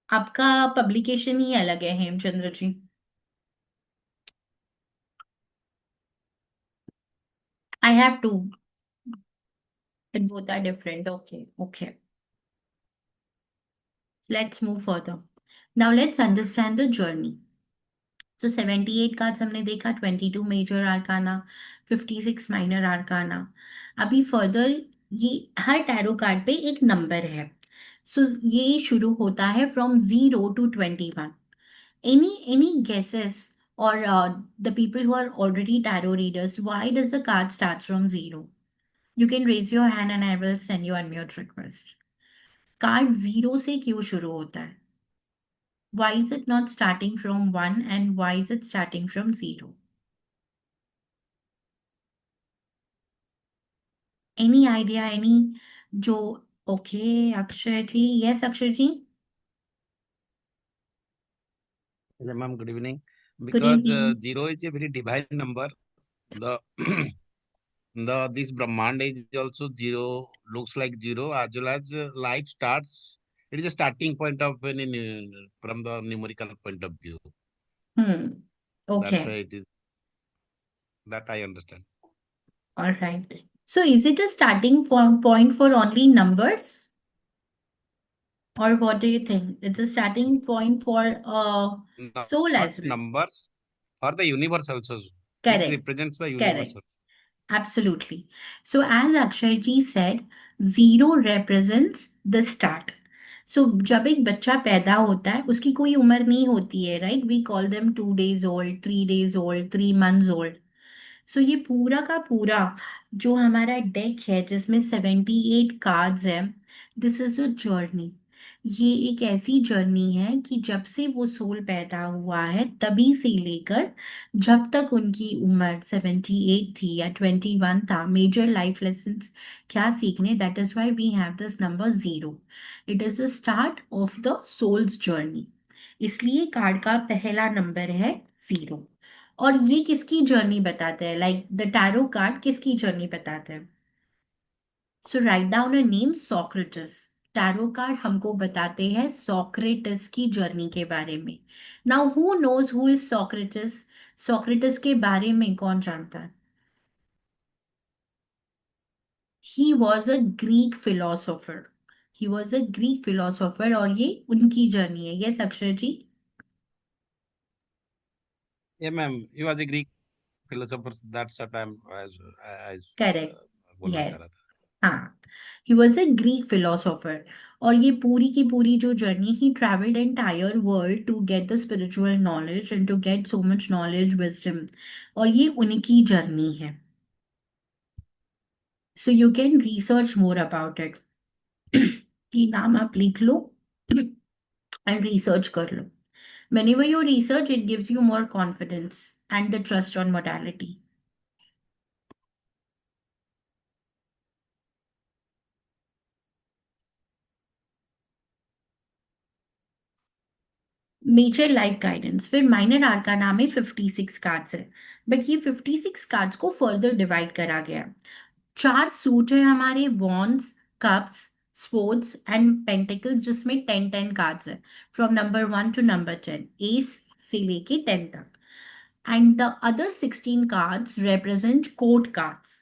आपका पब्लिकेशन ही अलग है हेमचंद्र जी. I have two. But both are different. Okay. Okay. Let's move further. Now let's understand the journey. So 78 cards हमने देखा, 22 major आर्काना, 56 minor arcana. अभी further ये हर tarot card पे एक number है. सो ये शुरू होता है from 0 to 21. Any guesses, or the people who are already tarot readers, why does the card start from 0? You can raise your hand and I will send you unmute request. Card 0 से क्यों शुरू होता है? Why is it not starting from 1 and why is it starting from 0? Any idea? Any? जो okay, Akshay ji. Yes, Akshay ji. Hello, ma'am. Good evening. Good Because evening. zero is a very divine number. The this Brahmand is also zero. Looks like zero as well as life starts. It is a starting point of from the numerical point of view. Hmm. That's why Okay. it is that I understand. All right. So is it a starting point for only numbers, or what do you think? It's a starting point for soul Not as well. numbers for the universe also. It Correct. represents the universe. Correct. Absolutely. So, as Akshay ji said, 0 represents the start. So, जब एक बच्चा पैदा होता है उसकी कोई उम्र नहीं होती है, right? We call them 2 days old, 3 days old, 3 months old. So ये पूरा का पूरा जो हमारा डेक है जिसमें 78 कार्ड्स है, दिस इज अ जर्नी. ये एक ऐसी जर्नी है कि जब से वो सोल पैदा हुआ है तभी से लेकर जब तक उनकी उम्र 78 थी या 21 था, मेजर लाइफ लेसन्स क्या सीखने. That is why we have this number 0. It is the start of the soul's journey. इसलिए कार्ड का पहला नंबर है 0. और ये किसकी जर्नी बताते हैं? लाइक द टैरो कार्ड किसकी जर्नी बताते हैं? So write down a name, Socrates. Tarot card हमको बताते हैं सोक्रेटिस की जर्नी के बारे में. Now who knows who is Socrates? Socrates के बारे में कौन जानता है? He was a Greek philosopher. He was a Greek philosopher और ये उनकी जर्नी है. Yes Akshay ji. Yeah, ma'am. He was a Greek philosopher. That's what I correct. बोलना चाह यस. रहा था. हाँ. He was a Greek philosopher. और ये पूरी की पूरी जो journey, he travelled entire world to get the spiritual knowledge and to get so much knowledge, wisdom. और ये उनकी जर्नी है. So you can research more about it. ये नाम आप लिख लो एंड रिसर्च कर लो. Whenever you research, it gives you more confidence and the trust on modality. Major life guidance. फिर माइनर आर्काना में 56 कार्ड्स है, बट ये 56 कार्ड्स को फर्दर डिवाइड करा गया है. 4 सूट है हमारे, wands, cups, sports and pentacles, जिसमें 10 कार्ड्स है from number 1 to number 10, S से लेके 10 तक. And the other 16 cards represent code cards.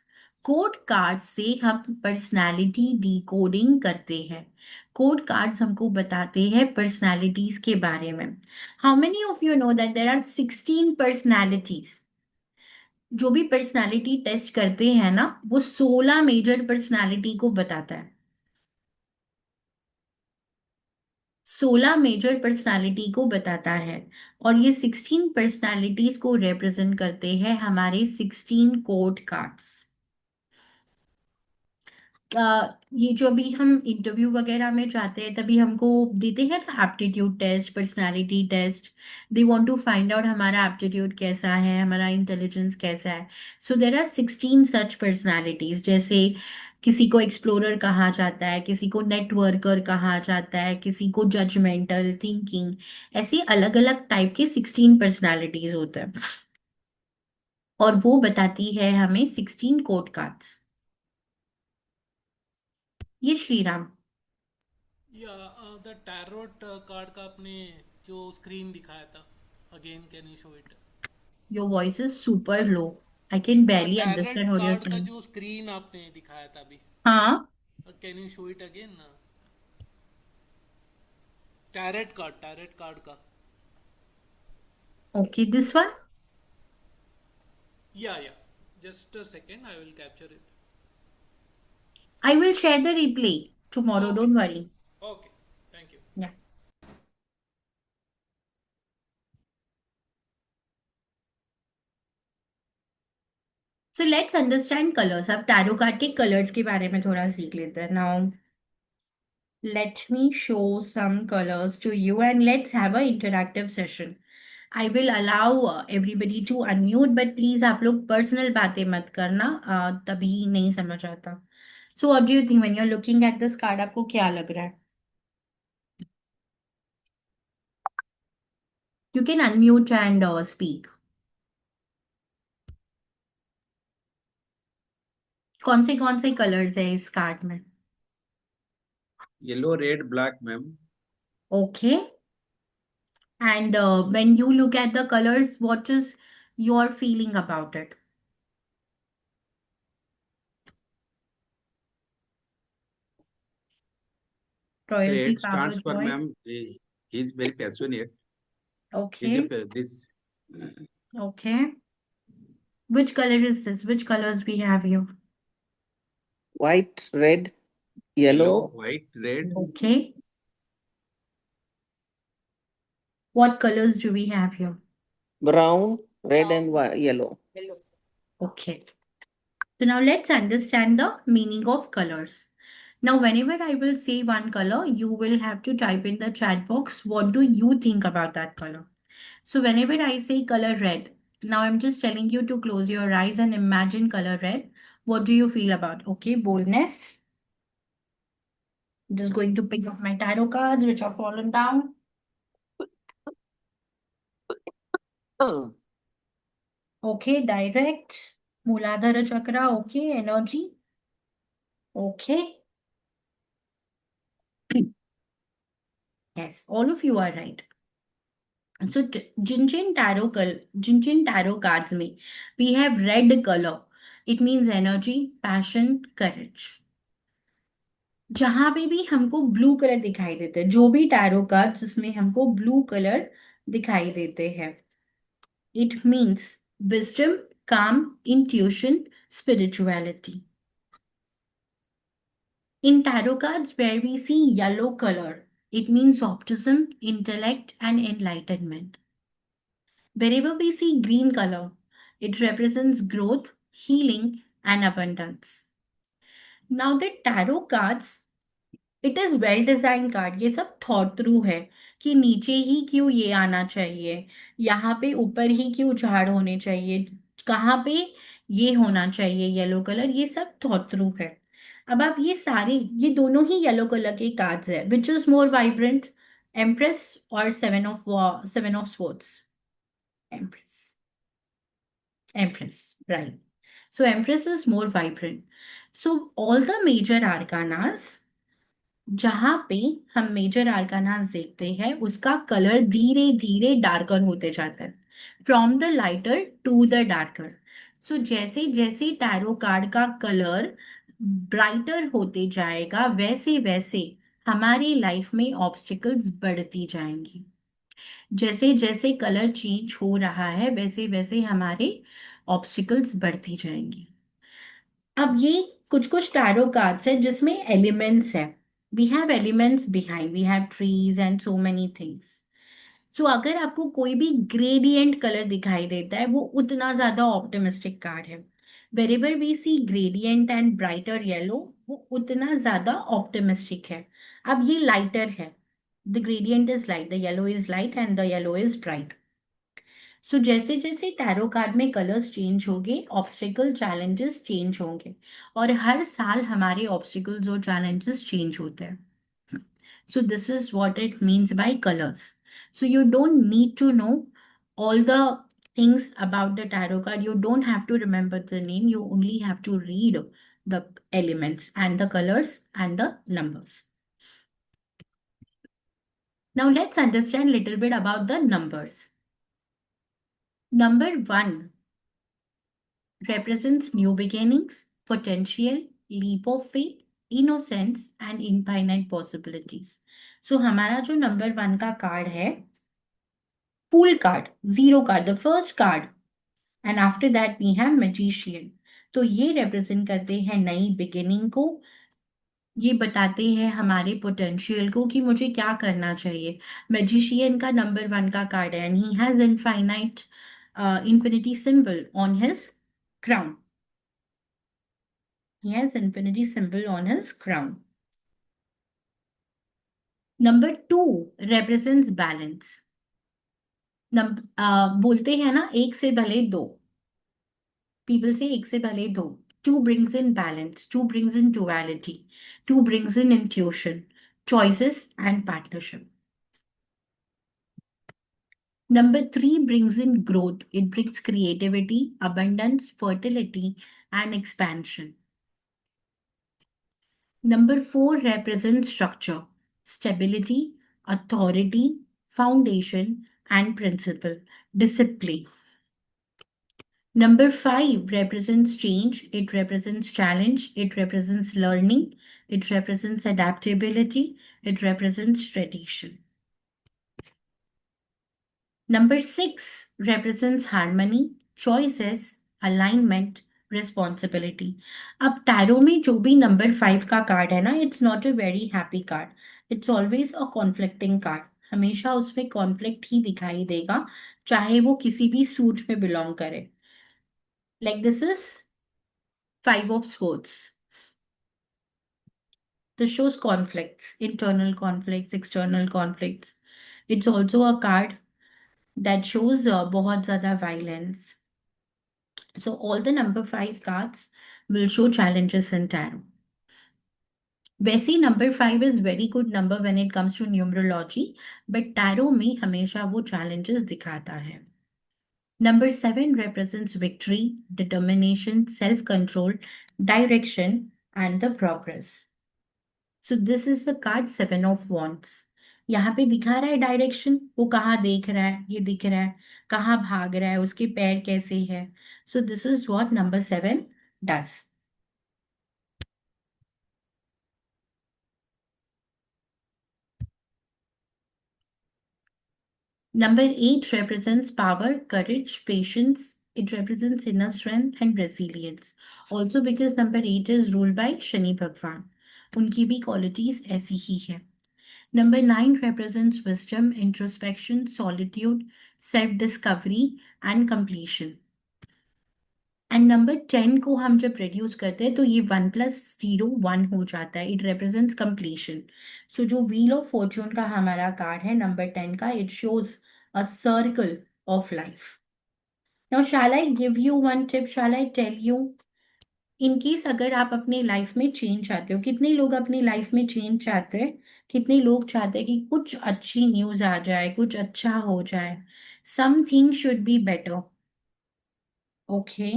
Code card से हम पर्सनालिटी डिकोडिंग करते हैं. कोड कार्ड्स हमको बताते हैं पर्सनालिटीज के बारे में. How many of you know that there are 16 personalities? जो भी पर्सनालिटी टेस्ट करते हैं ना, वो 16 मेजर पर्सनालिटी को बताता है। 16 मेजर पर्सनालिटी को बताता है। और ये 16 पर्सनालिटीज को रिप्रेजेंट करते हैं हमारे 16 कोड कार्ड्स। ये जो भी हम इंटरव्यू वगैरह में जाते हैं तभी हमको देते हैं ना aptitude test, personality test. They want to find out हमारा एप्टीट्यूड कैसा है, हमारा इंटेलिजेंस कैसा है। So there are 16 such personalities. जैसे किसी को एक्सप्लोरर कहा जाता है, किसी को नेटवर्कर कहा जाता है, किसी को जजमेंटल थिंकिंग। ऐसे अलग अलग टाइप के 16 पर्सनालिटीज होते हैं। और वो बताती है हमें 16 कोड कार्ड्स। ये श्रीराम। या द टैरोट कार्ड का आपने जो स्क्रीन दिखाया था, again can you show it? Your voice is super low. I can barely tarot understand what you're card का saying. जो स्क्रीन आपने दिखाया था अभी, हाँ. Can you show it again? Tarot card का। Okay, this one. या just a second, I will capture it. I will share the replay tomorrow. Okay, Don't worry. Okay, thank you. Yeah. So let's understand colors. अब tarot card के colours के बारे में थोड़ा सीख लेते हैं. Now let me show some colors to you and let's have a interactive session. I will allow everybody to unmute, but please आप लोग पर्सनल बातें मत करना, तभी नहीं समझ आता. So what do you think when you're looking at this card? आपको क्या लग रहा है? You can unmute and speak. कौन से कलर्स है इस कार्ड में? Yellow, red, black ma'am. Okay. And when you look at the colours, what is your feeling about it? Royalty Red power stands for Joy. ma'am. He is very passionate. Okay. He's a this okay. Which color is this? Which colors we have here? White, red, yellow, yellow, white, red, Okay. What colors do we have here? brown, red, and yellow. Okay. So now let's understand the meaning of colors. Now, whenever I will say one color, you will have to type in the chat box, what do you think about that color? So whenever I say color red, now I'm just telling you to close your eyes and imagine color red. What do you feel about? Okay, boldness. I'm just going to pick up my tarot cards which are fallen down. Okay, direct. Muladhara chakra. Okay, energy. Okay. Yes, all of you are right. So Jinjin tarot cards में we have red color. It means energy, passion, courage. जहां पे भी हमको blue colour दिखाई देते हैं, जो भी टैरो कार्ड जिसमें हमको ब्लू कलर दिखाई देते हैं, इट मीन्स विजडम, काम, intuition, spirituality. In tarot cards, where we see yellow color, it means optimism, intellect, and enlightenment. Wherever we see green color, it represents growth, healing, and abundance. Now, the tarot cards, it is well design card. ये सब thought through है कि नीचे ही क्यों ये आना चाहिए, यहाँ पे ऊपर ही क्यों झाड़ होने चाहिए, कहाँ पे ये होना चाहिए येलो कलर, ये सब थॉट थ्रू है। अब आप ये दोनों ही येलो कलर के कार्ड्स है। Which is more vibrant, empress और seven of swords? Empress. Empress, right. So Empress is more vibrant. So all the major arcanas, जहां पे हम मेजर आर्कानास देखते हैं, उसका कलर धीरे धीरे डार्कर होते जाता है, from the lighter to the darker. So जैसे जैसे टैरो कार्ड का कलर ब्राइटर होते जाएगा, वैसे वैसे हमारी लाइफ में ऑब्स्टिकल्स बढ़ती जाएंगी. जैसे जैसे कलर चेंज हो रहा है, वैसे वैसे हमारे ऑब्स्टिकल्स बढ़ती जाएंगी। अब ये कुछ कुछ टैरो कार्ड्स है जिसमें एलिमेंट्स है। We have elements behind, we have trees and so many things. So अगर आपको कोई भी ग्रेडियंट कलर दिखाई देता है वो उतना ज्यादा ऑप्टिमिस्टिक कार्ड है। Wherever we see gradient and brighter yellow, वो उतना ज्यादा ऑप्टिमिस्टिक है। अब ये लाइटर है, the gradient is light, the yellow is light and the yellow is bright. So जैसे जैसे टैरो कार्ड में कलर्स चेंज होंगे ऑब्स्टिकल चैलेंजेस चेंज होंगे, और हर साल हमारे ऑब्स्टिकल्स और चैलेंजेस चेंज होते हैं। So this is what it means by colors. So you don't need to know all the things about the tarot card. You don't have to remember the name. You only have to read the elements and the colors and the numbers. Now let's understand a little bit about the numbers. Number 1 represents new beginnings, potential, leap of faith, innocence and infinite possibilities. So हमारा जो number 1 का card है, Fool card, zero card, the first card, and after that we have magician. तो ये represent करते हैं नई beginning को, ये बताते हैं हमारे पोटेंशियल को कि मुझे क्या करना चाहिए। मैजिशियन का नंबर 1 का कार्ड है and he has infinity symbol on his crown. He has infinity symbol on his crown. Number 2 represents balance. बोलते हैं ना, एक से भले दो, people say एक से भले दो. 2 brings in balance, 2 brings in duality, 2 brings in intuition, choices and partnership. Number 3 brings in growth. It brings creativity, abundance, fertility and expansion. Number 4 represents structure, stability, authority, foundation and principle, discipline. Number 5 represents change, it represents challenge, it represents learning, it represents adaptability, it represents tradition. Number 6 represents harmony, choices, alignment, responsibility. अब tarot में जो भी number 5 का card है ना, it's not a very happy card, it's always a conflicting card. हमेशा उसमें conflict ही दिखाई देगा, चाहे वो किसी भी सूट में बिलोंग करे। Like this is 5 of swords. This shows conflicts, internal conflicts, external conflicts. It's also a card that shows बहुत ज़्यादा violence. So all the number 5 cards will show challenges in tarot. वैसे number 5 is very good number when it comes to numerology, but tarot में हमेशा वो challenges दिखाता है. Number 7 represents victory, determination, self-control, direction, and the progress. So this is the card 7 of Wands. यहाँ पे दिखा रहा है डायरेक्शन, वो कहाँ देख रहा है, ये दिख रहा है, कहाँ भाग रहा है, उसके पैर कैसे है. So this is what number 7 does. Number 8 represents power, courage, patience. It represents inner strength and resilience. Also because number 8 is ruled by Shani Bhagwan. उनकी भी qualities ऐसी ही है. Number 9 represents wisdom, introspection, solitude, self-discovery and completion. And number 10 को हम जब reduce करते हैं तो ये 1 + 0 1 हो जाता है. It represents completion. सो जो व्हील ऑफ फॉर्च्यून का हमारा कार्ड है नंबर 10 का, it shows a circle of life. Now shall I give you one tip, shall I tell you, in case अगर आप अपनी लाइफ में चेंज चाहते हो, कितने लोग अपनी लाइफ में चेंज चाहते हैं, कितने लोग चाहते हैं कि कुछ अच्छी न्यूज आ जाए, कुछ अच्छा हो जाए, something should be better. Okay,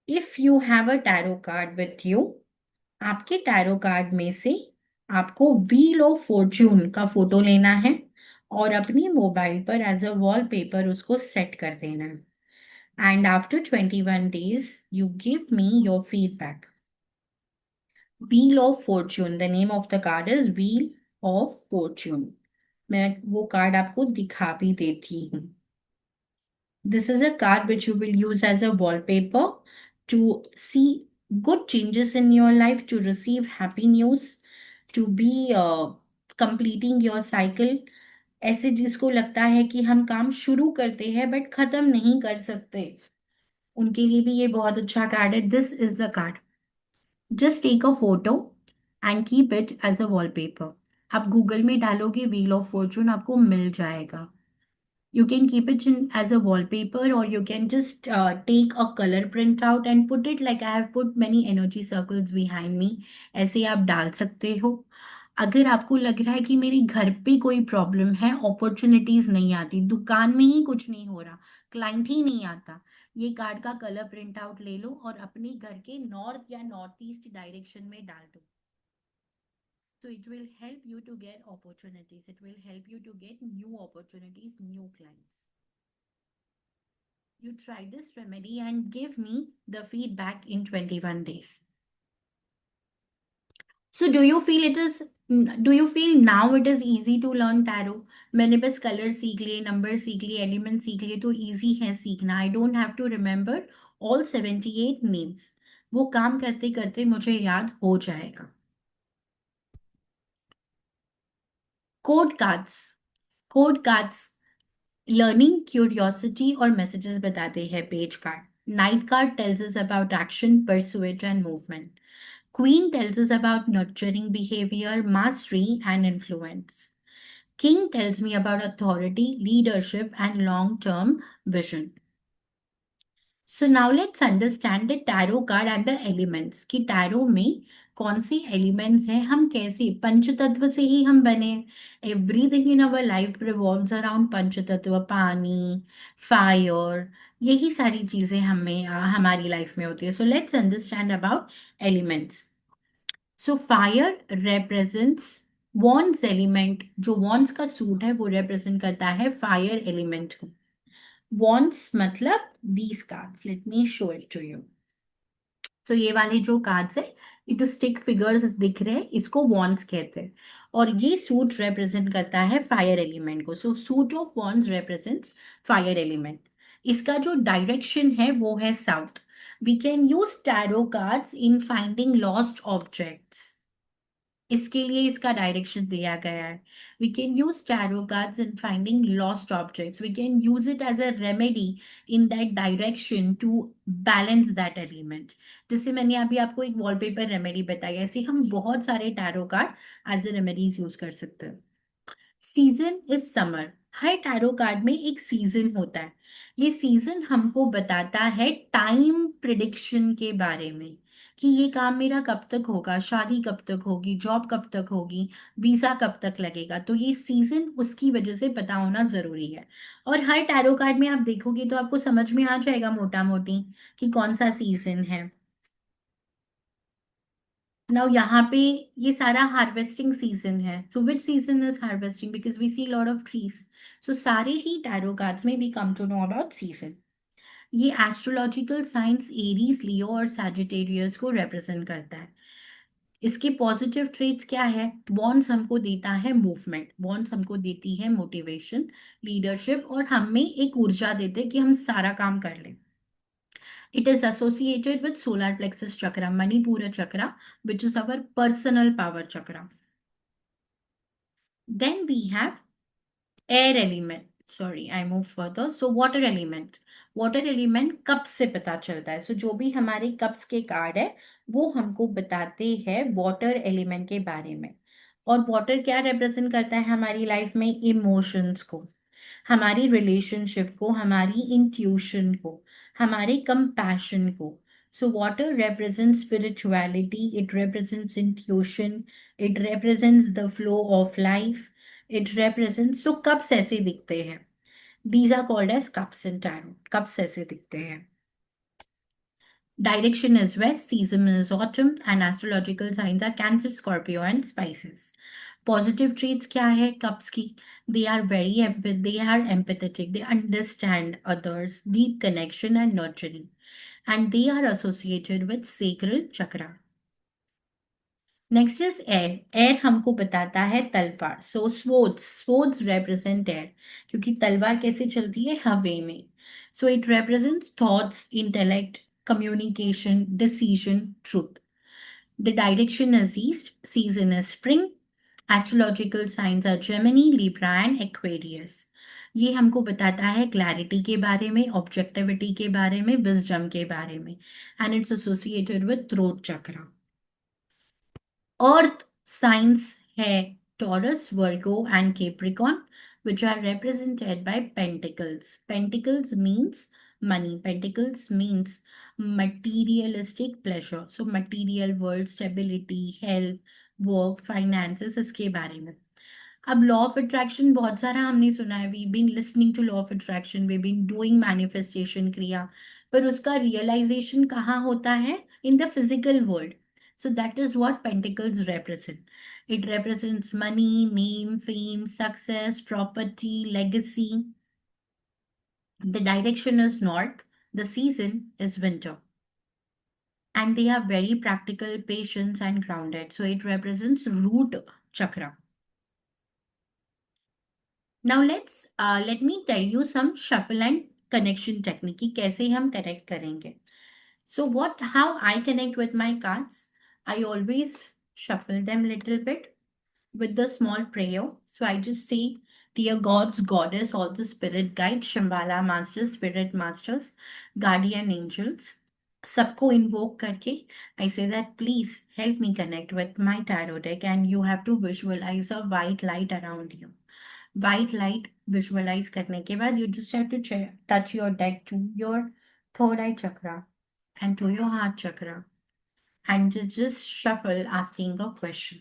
if you have a tarot card with you, आपके टैरो कार्ड में से आपको व्हील ऑफ फॉर्च्यून का फोटो लेना है और अपनी मोबाइल पर एज अ वॉलपेपर उसको सेट कर देना है. And after 21 days you give me your feedback. Wheel of Fortune, the name of the card is wheel of Fortune. मैं वो कार्ड आपको दिखा भी देती हूँ. This is a card which you will use as a wallpaper to see good changes in your life, to receive happy news, to be completing your cycle. ऐसे जिसको लगता है कि हम काम शुरू करते हैं बट खत्म नहीं कर सकते, उनके लिए भी ये बहुत अच्छा कार्ड है. This is the card. Just take a photo and keep it as a wallpaper. आप गूगल में डालोगे व्हील ऑफ फॉर्चून, आपको मिल जाएगा. You can keep it in as a wallpaper, or you can just take a color print out and put it like I have put many energy circles behind me. ऐसे आप डाल सकते हो. अगर आपको लग रहा है कि मेरे घर पे कोई प्रॉब्लम है, अपॉर्चुनिटीज नहीं आती, दुकान में ही कुछ नहीं हो रहा, क्लाइंट ही नहीं आता, ये कार्ड का कलर प्रिंट आउट ले लो और अपने घर के नॉर्थ या नॉर्थ ईस्ट डायरेक्शन में डाल दो. So it will help you to get opportunities. It will help you to get new opportunities, new clients. You try this remedy and give me the feedback in 21 days. So do you feel now it is easy to learn tarot? मैंने बस colour सीख लिए, number सीख लिए, element सीख लिए, तो easy है सीखना. I don't have to remember all 78 names. वो काम करते करते मुझे याद हो जाएगा. Court cards. Court cards learning, curiosity और मैसेजेस बताते हैं. Page card. Knight card tells us about action, pursuit and movement. Queen tells us about nurturing behaviour, mastery and influence. King tells me about authority, leadership and long term vision. So now let's understand the tarot card and the elements. कि tarot में कौन सी elements हैं, हम कैसे पंचतत्व से ही हम बने. Everything in our life revolves around पंचतत्व. पानी, फायर, यही सारी चीजें हमें हमारी लाइफ में होती है. So let's understand about elements. So fire represents wands element. जो वॉन्ड्स का सूट है वो रिप्रेजेंट करता है फायर एलिमेंट को. Wands मतलब these cards. Let me show it to you. So ये वाले जो कार्ड्स है, ये जो स्टिक फिगर्स दिख रहे हैं, इसको वॉन्ड्स कहते हैं. और ये सूट रिप्रेजेंट करता है फायर एलिमेंट को. So suit of wands represents fire element. इसका जो डायरेक्शन है वो है south. We can use tarot cards in finding lost objects. इसके लिए इसका डायरेक्शन दिया गया है. We can use tarot cards in finding lost objects. We can use it as a remedy in that direction to balance that element. जैसे मैंने अभी आपको एक वॉलपेपर रेमेडी बताई, ऐसे हम बहुत सारे tarot card as a remedies use कर सकते हैं. Season is summer. हर टैरो कार्ड में एक सीजन होता है. ये सीजन हमको बताता है टाइम प्रिडिक्शन के बारे में, कि ये काम मेरा कब तक होगा, शादी कब तक होगी, जॉब कब तक होगी, वीजा कब तक लगेगा. तो ये सीजन उसकी वजह से पता होना जरूरी है. और हर टैरो कार्ड में आप देखोगे तो आपको समझ में आ जाएगा मोटा मोटी कि कौन सा सीजन है. नाउ यहाँ पे ये सारा हार्वेस्टिंग सीजन है. So which season is harvesting? Because we see lot of trees. So सारे ही टैरो कार्ड्स में we come to know about season. ये एस्ट्रोलॉजिकल साइंस एरीज, लियो और सैजिटेरियस को रिप्रेजेंट करता है. इसके पॉजिटिव ट्रेट्स क्या है? बॉन्ड्स हमको देता है मूवमेंट, बॉन्ड्स हमको देती है मोटिवेशन, लीडरशिप, और हमें एक ऊर्जा देते हैं कि हम सारा काम कर लें. It is associated with solar plexus chakra, Manipura chakra, which is our personal power chakra. Then we have air element. Sorry, I move further. So water element. Water element cups से पता चलता है. सो जो भी हमारे कप्स के card है वो हमको बताते हैं वाटर एलिमेंट के बारे में. और वाटर क्या रिप्रेजेंट करता है हमारी लाइफ में? इमोशंस को, हमारी रिलेशनशिप को, हमारी इंट्यूशन को, हमारे कंपैशन को. So water represents spirituality, it represents intuition, it represents the flow of life, it represents. So cups ऐसे दिखते हैं. These are called as cups in tarot. Cups ऐसे दिखते हैं. Direction is west, season is autumn, and astrological signs are Cancer, Scorpio, and Pisces. Positive traits क्या है cups की? They are they are empathetic, they understand others, deep connection and nurturing, and they are associated with sacral chakra. Next is air. Air हमको बताता है तलवार. So sports represent air, क्योंकि तलवार कैसे चलती है? हवे में. So it represents thoughts, intellect, communication, decision, truth. The direction is east, season is spring, astrological science are Gemini, Libra and Aquarius. ये हमको बताता है क्लैरिटी के बारे में, ऑब्जेक्टिविटी के बारे में, विजडम के बारे में, and it's associated with throat chakra. Earth science है Taurus, Virgo and Capricorn, which are represented by pentacles. Pentacles means money. Pentacles means materialistic pleasure. So material world, stability, health, work, finances, इसके बारे में. अब law of attraction बहुत सारा हमने सुना है. We been listening to law of attraction, we been doing manifestation क्रिया, पर उसका रियलाइजेशन कहाँ होता है? In the physical world. So that is what pentacles represent. It represents money, name, fame, success, property, legacy. The direction is north, the season is winter. And they are very practical, patient, and grounded. So it represents root chakra. Now let me tell you some shuffle and connection technique कि कैसे हम connect करेंगे. So how I connect with my cards, I always shuffle them little bit with the small prayer. So I just say, dear gods, goddess, all the spirit guides, Shambhala masters, spirit masters, guardian angels, सबको invoke करके I say that please help me connect with my tarot deck, and you have to visualize a white light around you. White light visualize करने के बाद you just have to touch your deck to your third eye chakra and to your heart chakra, and you just shuffle asking a question.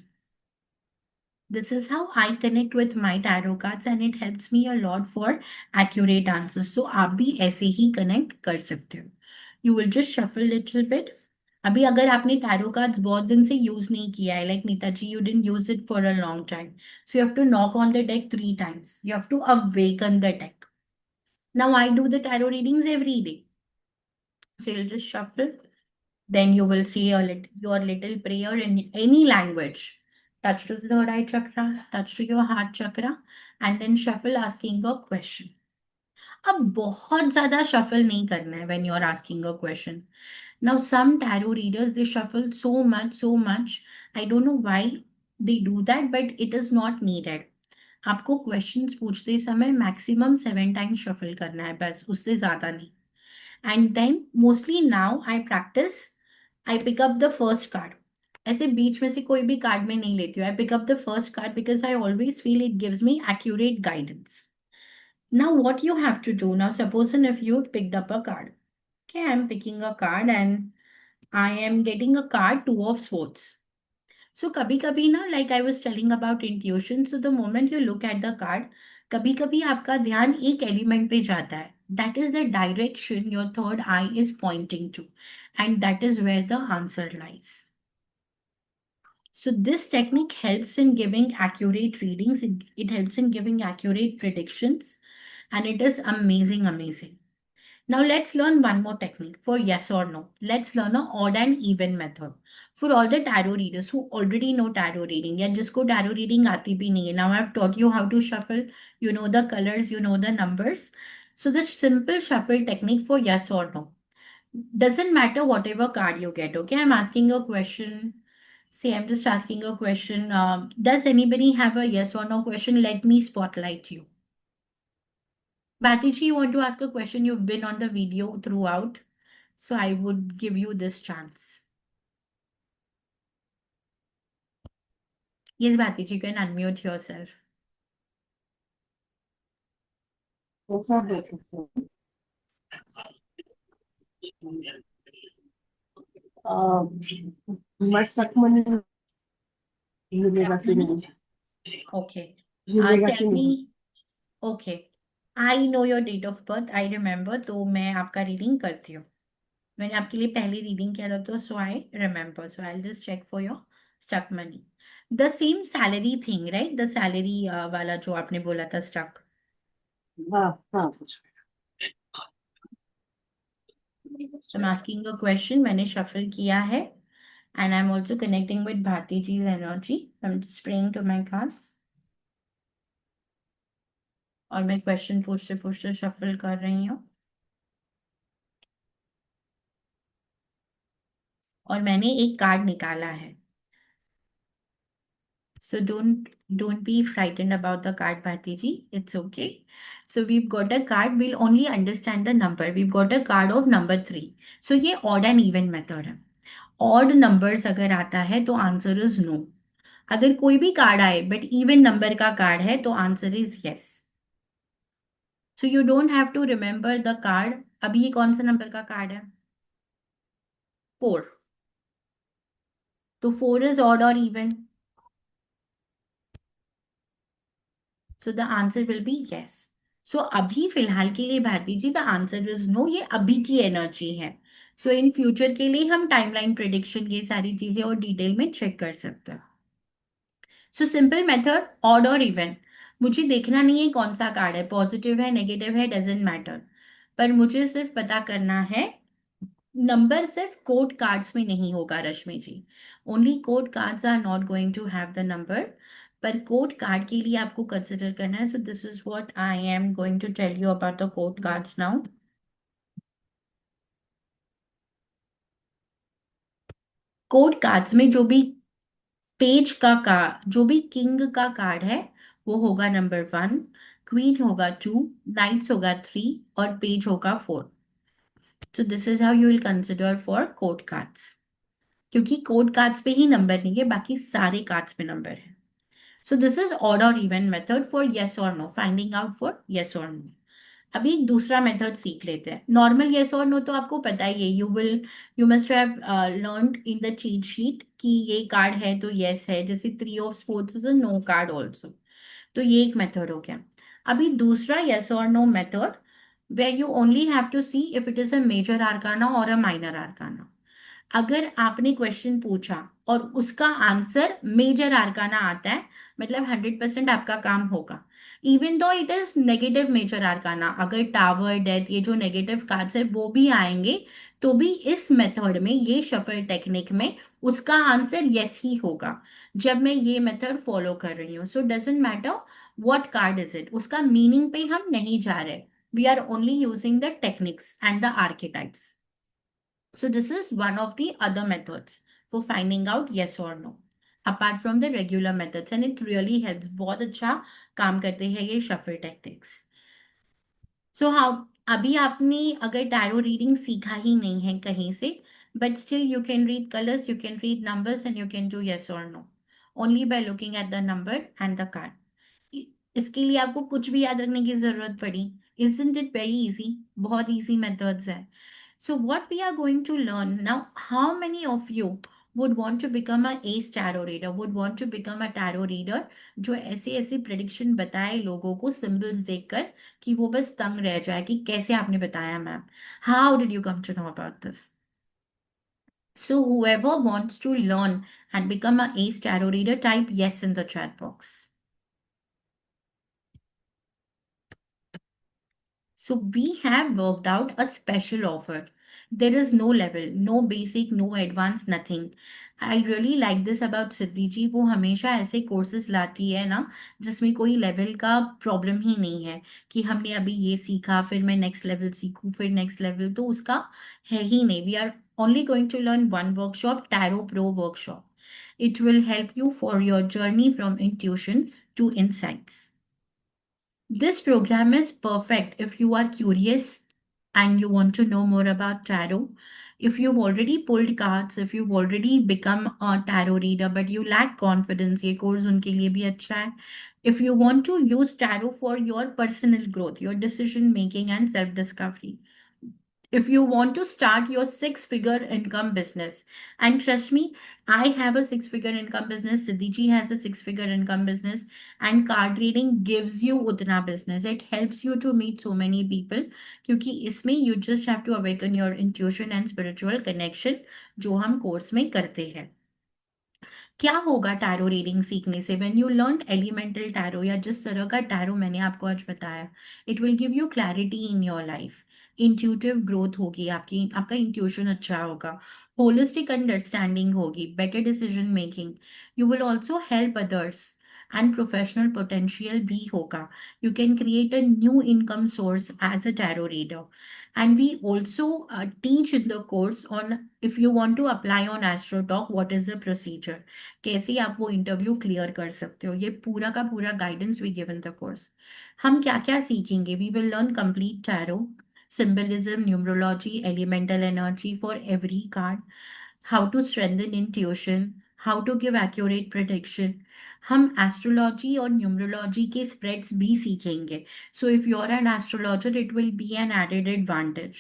This is how I connect with my tarot cards, and it helps me a lot for accurate answers. So आप भी ऐसे ही connect कर सकते हो. You will just shuffle little bit. अभी अगर आपने tarot cards बहुत दिन से use नहीं किया है, like Nita ji, you didn't use it for a long time. So you have to knock on the deck 3 times. You have to awaken the deck. Now I do the tarot readings every day. So you'll just shuffle. Then you will say your little prayer in any language. Touch to the third eye chakra, touch to your heart chakra, and then shuffle asking a question. अब बहुत ज़्यादा shuffle नहीं करना है when you are asking a question. Now some tarot readers, they shuffle so much. I don't know why they do that, but it is not needed. आपको questions पूछते समय maximum 7 times shuffle करना है, बस उससे ज़्यादा नहीं. And then mostly now I practice, I pick up the first card. ऐसे बीच में से कोई भी कार्ड में नहीं लेती हूँ. I pick up the first card because I always feel it gives me accurate guidance. Now what you have to do, now suppose if you've picked up a card. Okay, I'm picking a card and I am getting a card, 2 of swords. So कभी कभी ना, like I was telling about intuition, so the moment you look at the card, कभी कभी आपका ध्यान एक element पे जाता है. That is the direction your third eye is pointing to, and that is where the answer lies. So this technique helps in giving accurate readings. It helps in giving accurate predictions, and it is amazing. Now let's learn one more technique for yes or no. Let's learn a odd and even method. For all the tarot readers who already know tarot reading, या जिसको tarot reading आती भी नहीं है, now I've taught you how to shuffle, you know the colors, you know the numbers. So the simple shuffle technique for yes or no. Doesn't matter whatever card you get, okay? I'm asking a question. Say I'm just asking a question. Does anybody have a yes or no question? Let me spotlight you. Bhatiji, you want to ask a question? You've been on the video throughout, so I would give you this chance. Yes, Bhatiji, you can unmute yourself. My stuck money. Okay. Tell Tell me. Okay. I know your date of birth. I remember. तो मैं आपका reading करती हूँ. मैंने आपके लिए पहले reading किया था, तो so I remember. So I'll just check for your stuck money. The same salary thing, right? The salary वाला जो आपने बोला था stuck. I'm asking a question. मैंने shuffle किया है, and I'm also connecting with Bharti ji's energy. I'm just praying to my cards. और मैं क्वेश्चन पूछते पूछते shuffle कर रही हूँ. और मैंने एक कार्ड निकाला है. So don't be frightened about the card, Bharti ji. It's okay. So we've got a card. We'll only understand the number. We've got a card of number 3. So ये odd and even method है. Odd numbers अगर आता है तो answer is no. अगर कोई भी card आए बट इवन नंबर का कार्ड है तो answer is yes. So you don't have to remember the card. अभी ये कौन सा नंबर का कार्ड है? 4. तो 4 इज ऑड और even. So the answer will be yes. So अभी फिलहाल के लिए Bharti ji the answer is no. ये अभी की एनर्जी है. सो इन फ्यूचर के लिए हम टाइमलाइन प्रिडिक्शन ये सारी चीजें और डिटेल में चेक कर सकते हैं. सो सिंपल मेथड, ऑड और इवन. मुझे देखना नहीं है कौन सा कार्ड है, पॉजिटिव है नेगेटिव है, डजेंट मैटर. पर मुझे सिर्फ पता करना है नंबर सिर्फ कोड कार्ड्स में नहीं होगा Rashmi ji. Only code cards are not going to have the number. पर कोड कार्ड के लिए आपको कंसिडर करना है. So this is what I am going to tell you about the code cards now. Code cards में पेज का जो भी किंग का कार्ड है वो होगा नंबर 1, क्वीन होगा 2, नाइट्स होगा 3 और पेज होगा 4. सो this is how you will consider for code cards. क्योंकि कोड कार्ड्स पे ही नंबर नहीं है, बाकी सारे कार्ड्स पे नंबर है. सो दिस इज ऑड और इवन मेथड फॉर यस और no, finding out for yes और नो. अभी एक दूसरा मेथड सीख लेते हैं. नॉर्मल यस और नो तो आपको पता ही है. You must have learned in the cheat sheet कि ये कार्ड है तो यस है. जैसे 3 of swords is a no card also. तो ये एक मेथड हो गया. अभी दूसरा यस और no method where you only have to see if it is a major arcana or a minor arcana. अगर आपने क्वेश्चन पूछा और उसका आंसर मेजर आर्काना आता है, मतलब 100% आपका काम होगा. Even though it is negative major arcana, अगर टावर डेथ ये जो नेगेटिव कार्ड्स है वो भी आएंगे तो भी इस मेथड में, ये शफल टेक्निक में उसका आंसर यस ही होगा जब मैं ये मेथड फॉलो कर रही हूँ. So doesn't matter what card is it, उसका मीनिंग पे हम नहीं जा रहे. We are only using the techniques and the archetypes. So this is one of the other methods for finding out yes or no, apart from the regular methods, and it really helps. बहुत अच्छा काम करते हैं ये shuffle tactics. So how, अभी आपने अगर tarot reading सीखा ही नहीं है कहीं से, but still you can read colors, you can read numbers and you can do yes or no only by looking at the number and the card. इसके लिए आपको कुछ भी याद रखने की जरूरत पड़ी? Isn't it very easy? बहुत easy methods है. So what we are going to learn now, how many of you would want to become a ace tarot reader, would want to become a tarot reader जो ऐसे ऐसे prediction बताए लोगों को symbols देखकर कि वो बस तंग रह जाए कि कैसे आपने बताया ma'am. How did you come to know about this? So whoever wants to learn and become a ace tarot reader, type yes in the chat box. So we have worked out a special offer. There is no level, no basic, no advanced, nothing. I really like this about सिद्धि जी. वो हमेशा ऐसे courses लाती है ना जिसमें कोई level का problem ही नहीं है कि हमने अभी ये सीखा फिर मैं नेक्स्ट लेवल सीखूं फिर नेक्स्ट लेवल, तो उसका है ही नहीं. We are only going to learn one workshop, Tarot Pro workshop. It will help you for your journey from intuition to insights. This program is perfect if you are curious and you want to know more about tarot. If you've already pulled cards, if you've already become a tarot reader but you lack confidence, ये course उनके लिए भी अच्छा है. If you want to use tarot for your personal growth, your decision making and self discovery. If you want to start your 6-figure income business, and trust me, I have a 6-figure income business, Siddhi ji has a 6-figure income business, and card reading gives you utna business. It helps you to meet so many people क्योंकि इसमें you just have to awaken your intuition and spiritual connection जो हम course में करते हैं. क्या होगा tarot reading सीखने से? When you learn elemental tarot या जिस तरह का टैरो मैंने आपको आज बताया, it will give you clarity in your life. Intuitive growth होगी आपकी, आपका इंट्यूशन अच्छा होगा, होलिस्टिक अंडरस्टैंडिंग होगी, better decision making. You will also help others and professional potential भी होगा. You can create a new income source as a tarot reader. And we also teach in the course on, if you want to apply on AstroTalk, what is the procedure. कैसे आप वो interview clear कर सकते हो, ये पूरा का पूरा guidance we give in the course. हम क्या क्या सीखेंगे? We will learn complete tarot, symbolism, numerology, elemental energy for every card, how to strengthen intuition, how to give accurate prediction. हम एस्ट्रोलॉजी और न्यूमरोलॉजी के स्प्रेड्स भी सीखेंगे. So if you are an astrologer, it will be an added advantage.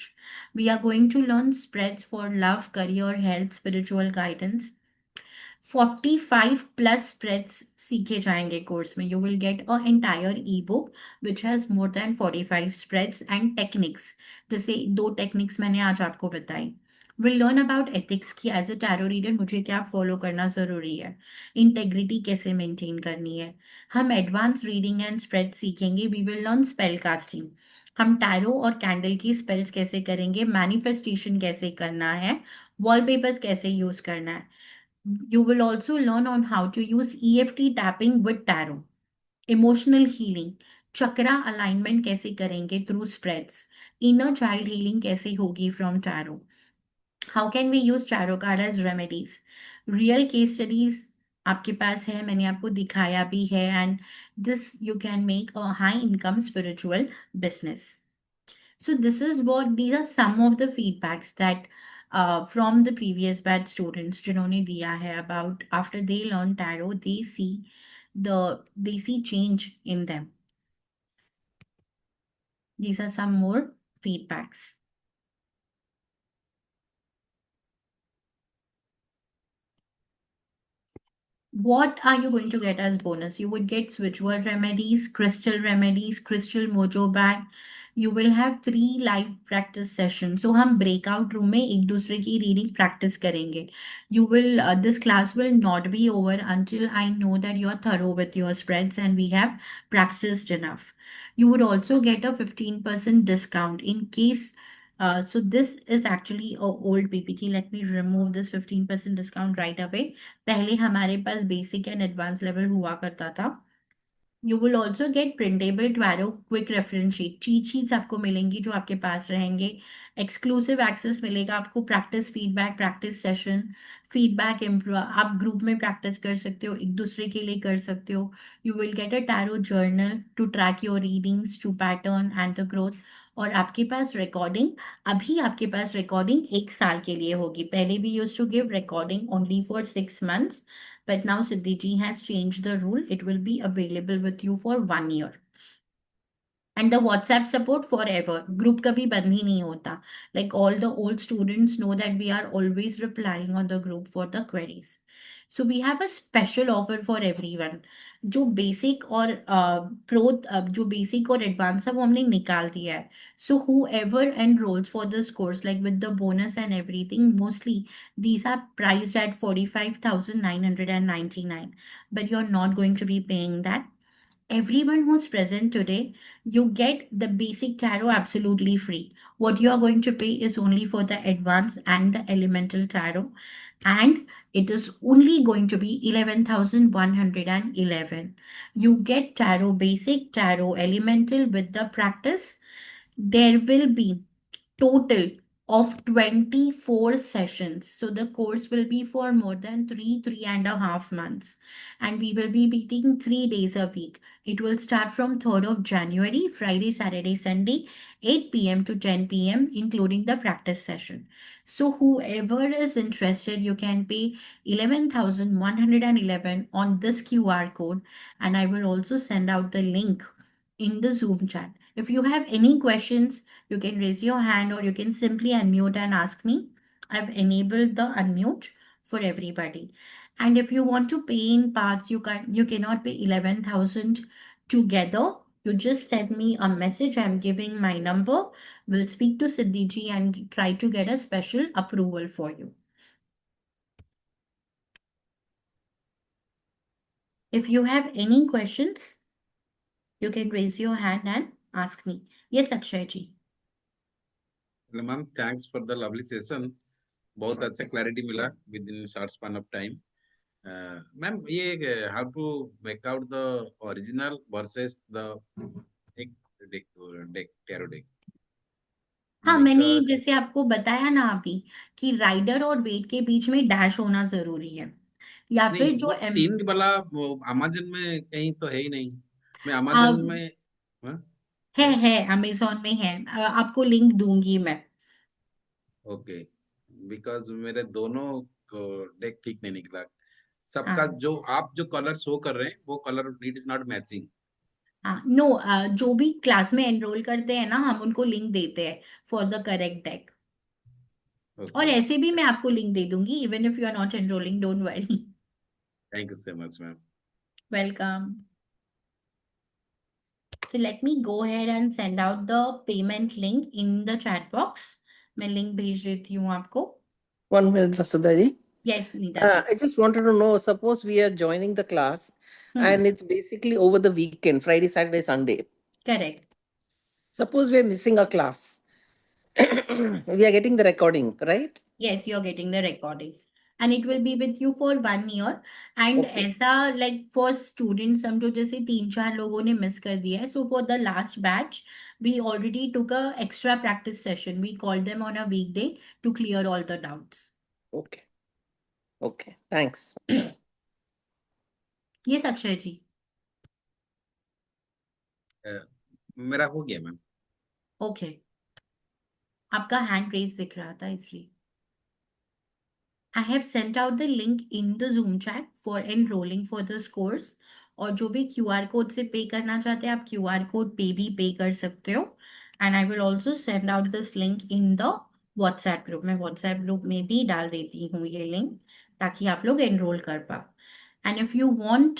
We are going to learn spreads for love, career, health, spiritual guidance. 45 plus spreads सीखे जाएंगे course में. You will get a entire E book which has more than 45 spreads and techniques. जैसे 2 techniques मैंने आज आपको बताई. Will learn about ethics की as a tarot reader मुझे क्या फॉलो करना ज़रूरी है, इंटेग्रिटी कैसे मेंटेन करनी है. हम एडवांस रीडिंग एंड स्प्रेड सीखेंगे. We will learn spell casting. हम टैरो और कैंडल की स्पेल्स कैसे करेंगे, मैनिफेस्टेशन कैसे करना है, वॉलपेपर्स कैसे यूज करना है. You will also learn on how to use EFT tapping with tarot, emotional healing, chakra alignment कैसे करेंगे through spreads, inner child healing कैसे होगी from tarot, how can we use tarot card as remedies, real case studies आपके पास है, मैंने आपको दिखाया भी है, and this you can make a high income spiritual business. So this is what, these are some of the feedbacks that from the previous batch students जिन्होंने दिया है about after they learn tarot, they see change in them. These are some more feedbacks. What are you going to get as bonus? You would get switch word remedies, crystal mojo bag. You will have 3 live practice sessions. So हम breakout room में एक दूसरे की reading practice करेंगे. You will this class will not be over until I know that you are thorough with your spreads and we have practiced enough. You would also get a 15% discount in case. So this is actually a old PPT. Let me remove this 15% discount right away. पहले हमारे पास basic and advance level हुआ करता था. You will also get printable tarot quick reference sheet. Cheat sheets आपको मिलेंगी जो आपके पास रहेंगे. एक्सक्लूसिव एक्सेस मिलेगा आपको, practice feedback, practice session, feedback improve. आप ग्रुप में प्रैक्टिस कर सकते हो, एक दूसरे के लिए कर सकते हो. You will get a tarot journal to track your readings, to pattern and the growth. और आपके पास रिकॉर्डिंग, अभी आपके पास रिकॉर्डिंग 1 साल के लिए होगी. पहले भी use to give recording only for 6 months, but now Siddhi ji has changed the rule. It will be available with you for 1 year. And the WhatsApp support forever. Group kabhi band hi nahi hota. Like all the old students know that we are always replying on the group for the queries. So we have a special offer for everyone. जो basic और pro जो basic और advance है वो हमने निकाल दिया है. So whoever enrolls for this course like with the bonus and everything, mostly these are priced at 45,999, but you're not going to be paying that. Everyone who's present today, you get the basic tarot absolutely free. What you are going to pay is only for the advanced and the elemental tarot, and it is only going to be 11,111. You get tarot basic, tarot elemental with the practice. There will be total of 24 sessions. So the course will be for more than 3.5 months. And we will be meeting 3 days a week. It will start from 3rd of January, Friday, Saturday, Sunday, 8 p.m. to 10 p.m., including the practice session. So whoever is interested, you can pay 11,111 on this QR code. And I will also send out the link in the Zoom chat. If you have any questions, you can raise your hand or you can simply unmute and ask me. I've enabled the unmute for everybody. And if you want to pay in parts, you cannot pay 11,000 together. You just send me a message. I'm giving my number. We'll speak to Siddhi ji and try to get a special approval for you. If you have any questions, you can raise your hand and ask me. Yes, Akshay ji. Hello, ma'am. Thanks for the lovely session. बहुत अच्छा clarity मिला within short span of time. Ma'am ये how to make out the original versus the एक deck deck tarot deck हाँ, make मैंने जैसे आपको बताया ना अभी कि राइडर और वेट के बीच में डैश होना जरूरी है, या नहीं फिर जो वो तीन वाला वो अमेजन में कहीं तो है ही नहीं। मैं अमेजन अब में हाँ, है है है अमेजोन में है। आपको लिंक दूंगी मैं। ओके बिकॉज मेरे दोनों डेक ठीक नहीं निकला। सबका हाँ जो आप जो कलर शो कर रहे हैं वो colour it is not matching. हाँ, नो, जो भी क्लास में एनरोल करते हैं ना, हम उनको लिंक देते हैं फॉर द करेक्ट डेक। और ओके ऐसे भी मैं आपको लिंक दे दूंगी, even if you are not enrolling, don't worry. Thank you so much ma'am. Welcome. So let me go ahead and send out the payment link in the chat box. मैं link भेज देती हूँ आपको। 1 minute, Vasudha ji. Yes, Neeta ji. I just wanted to know, suppose we are joining the class hmm, and it's basically over the weekend, Friday, Saturday, Sunday. Correct. Suppose we are missing a class. We are getting the recording, right? Yes, you're getting the recording. And it will be with you for 1 year. And Okay. ऐसा like for students समझो जैसे 3-4 लोगों ने miss कर दिया है. So for the last batch, we already took a extra practice session. We called them on a weekday to clear all the doubts. Okay. Okay. Thanks. Yes, Akshay जी। मेरा हो गया मैम। ओके, आपका हैंड रेज दिख रहा था इसलिए। I have sent out the link in the Zoom chat for enrolling for this course. और जो भी QR कोड से पे करना चाहते हैं, आप QR कोड पे भी पे कर सकते हो। And I will also send out this link in the WhatsApp group. मैं व्हाट्सएप ग्रुप में भी डाल देती हूँ ये लिंक, ताकि आप लोग एनरोल कर पाओ। एंड इफ यू वांट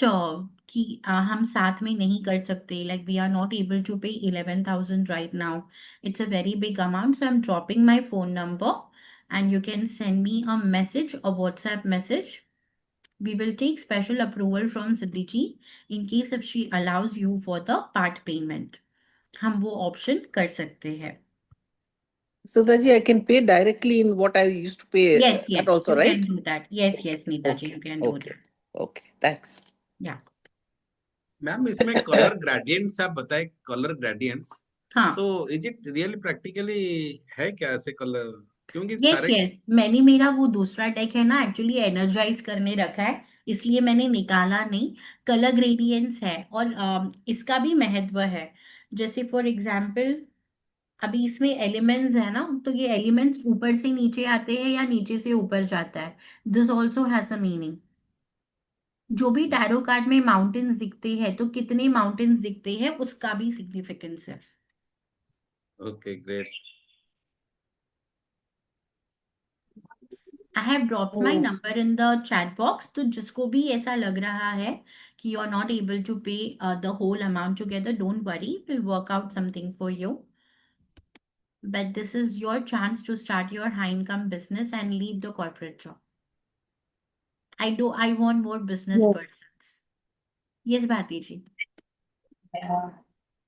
कि हम साथ में नहीं कर सकते, like we are not able to pay 11,000 right now, it's a very big amount, so I am dropping my phone number and you can send me a message, a WhatsApp message. We will take special approval from Siddhi ji in case if she allows you for the part payment. हम वो option कर सकते हैं। Sudhaji, I can pay directly in what I used to pay, Yes, that yes, also, you can right? do that. Yes, yes, Neeta ji, Okay. you can do Okay. that. Okay. Thanks. Yeah. Ma'am इसमें colour gradients आप बताए colour gradients हाँ, तो is it really practically है क्या ऐसे colour क्योंकि yes सारे यस, मैंने मेरा वो दूसरा डेक है ना एक्चुअली एनर्जाइज करने रखा है, इसलिए मैंने निकाला नहीं। कलर ग्रेडियंट्स है और इसका भी महत्व है। जैसे फॉर एग्जाम्पल अभी इसमें एलिमेंट्स है ना, तो ये एलिमेंट्स ऊपर से नीचे आते हैं या नीचे से ऊपर जाता है। This also has a meaning. जो भी टैरो कार्ड में माउंटेन्स दिखते हैं, तो कितने माउंटेन्स दिखते हैं उसका भी सिग्निफिकेंस है। Okay great I have dropped my number in the chat box, तो जिसको भी ऐसा लग रहा है कि you are not able to pay the whole amount together, don't worry, will work out something for you. But this is your chance to start your high income business and leave the corporate job. I want more business persons. Yes, Bharti ji.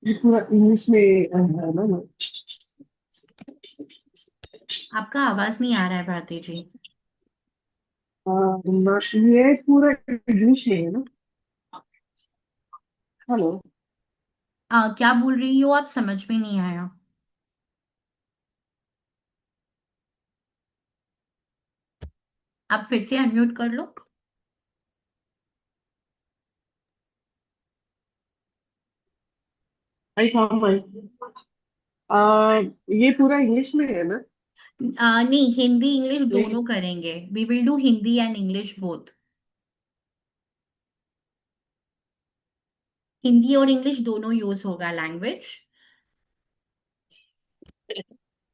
ये पूरा English में है ना। आपका आवाज नहीं आ रहा है भारती जी। ये पूरा इंग्लिश में है ना। हेलो। क्या बोल रही हो आप, समझ में नहीं आया। आप फिर से अनम्यूट कर लो। I found my. ये पूरा इंग्लिश में है ना। नहीं, हिंदी इंग्लिश ये दोनों करेंगे। We will do Hindi and English both. Hindi और इंग्लिश दोनों यूज होगा language.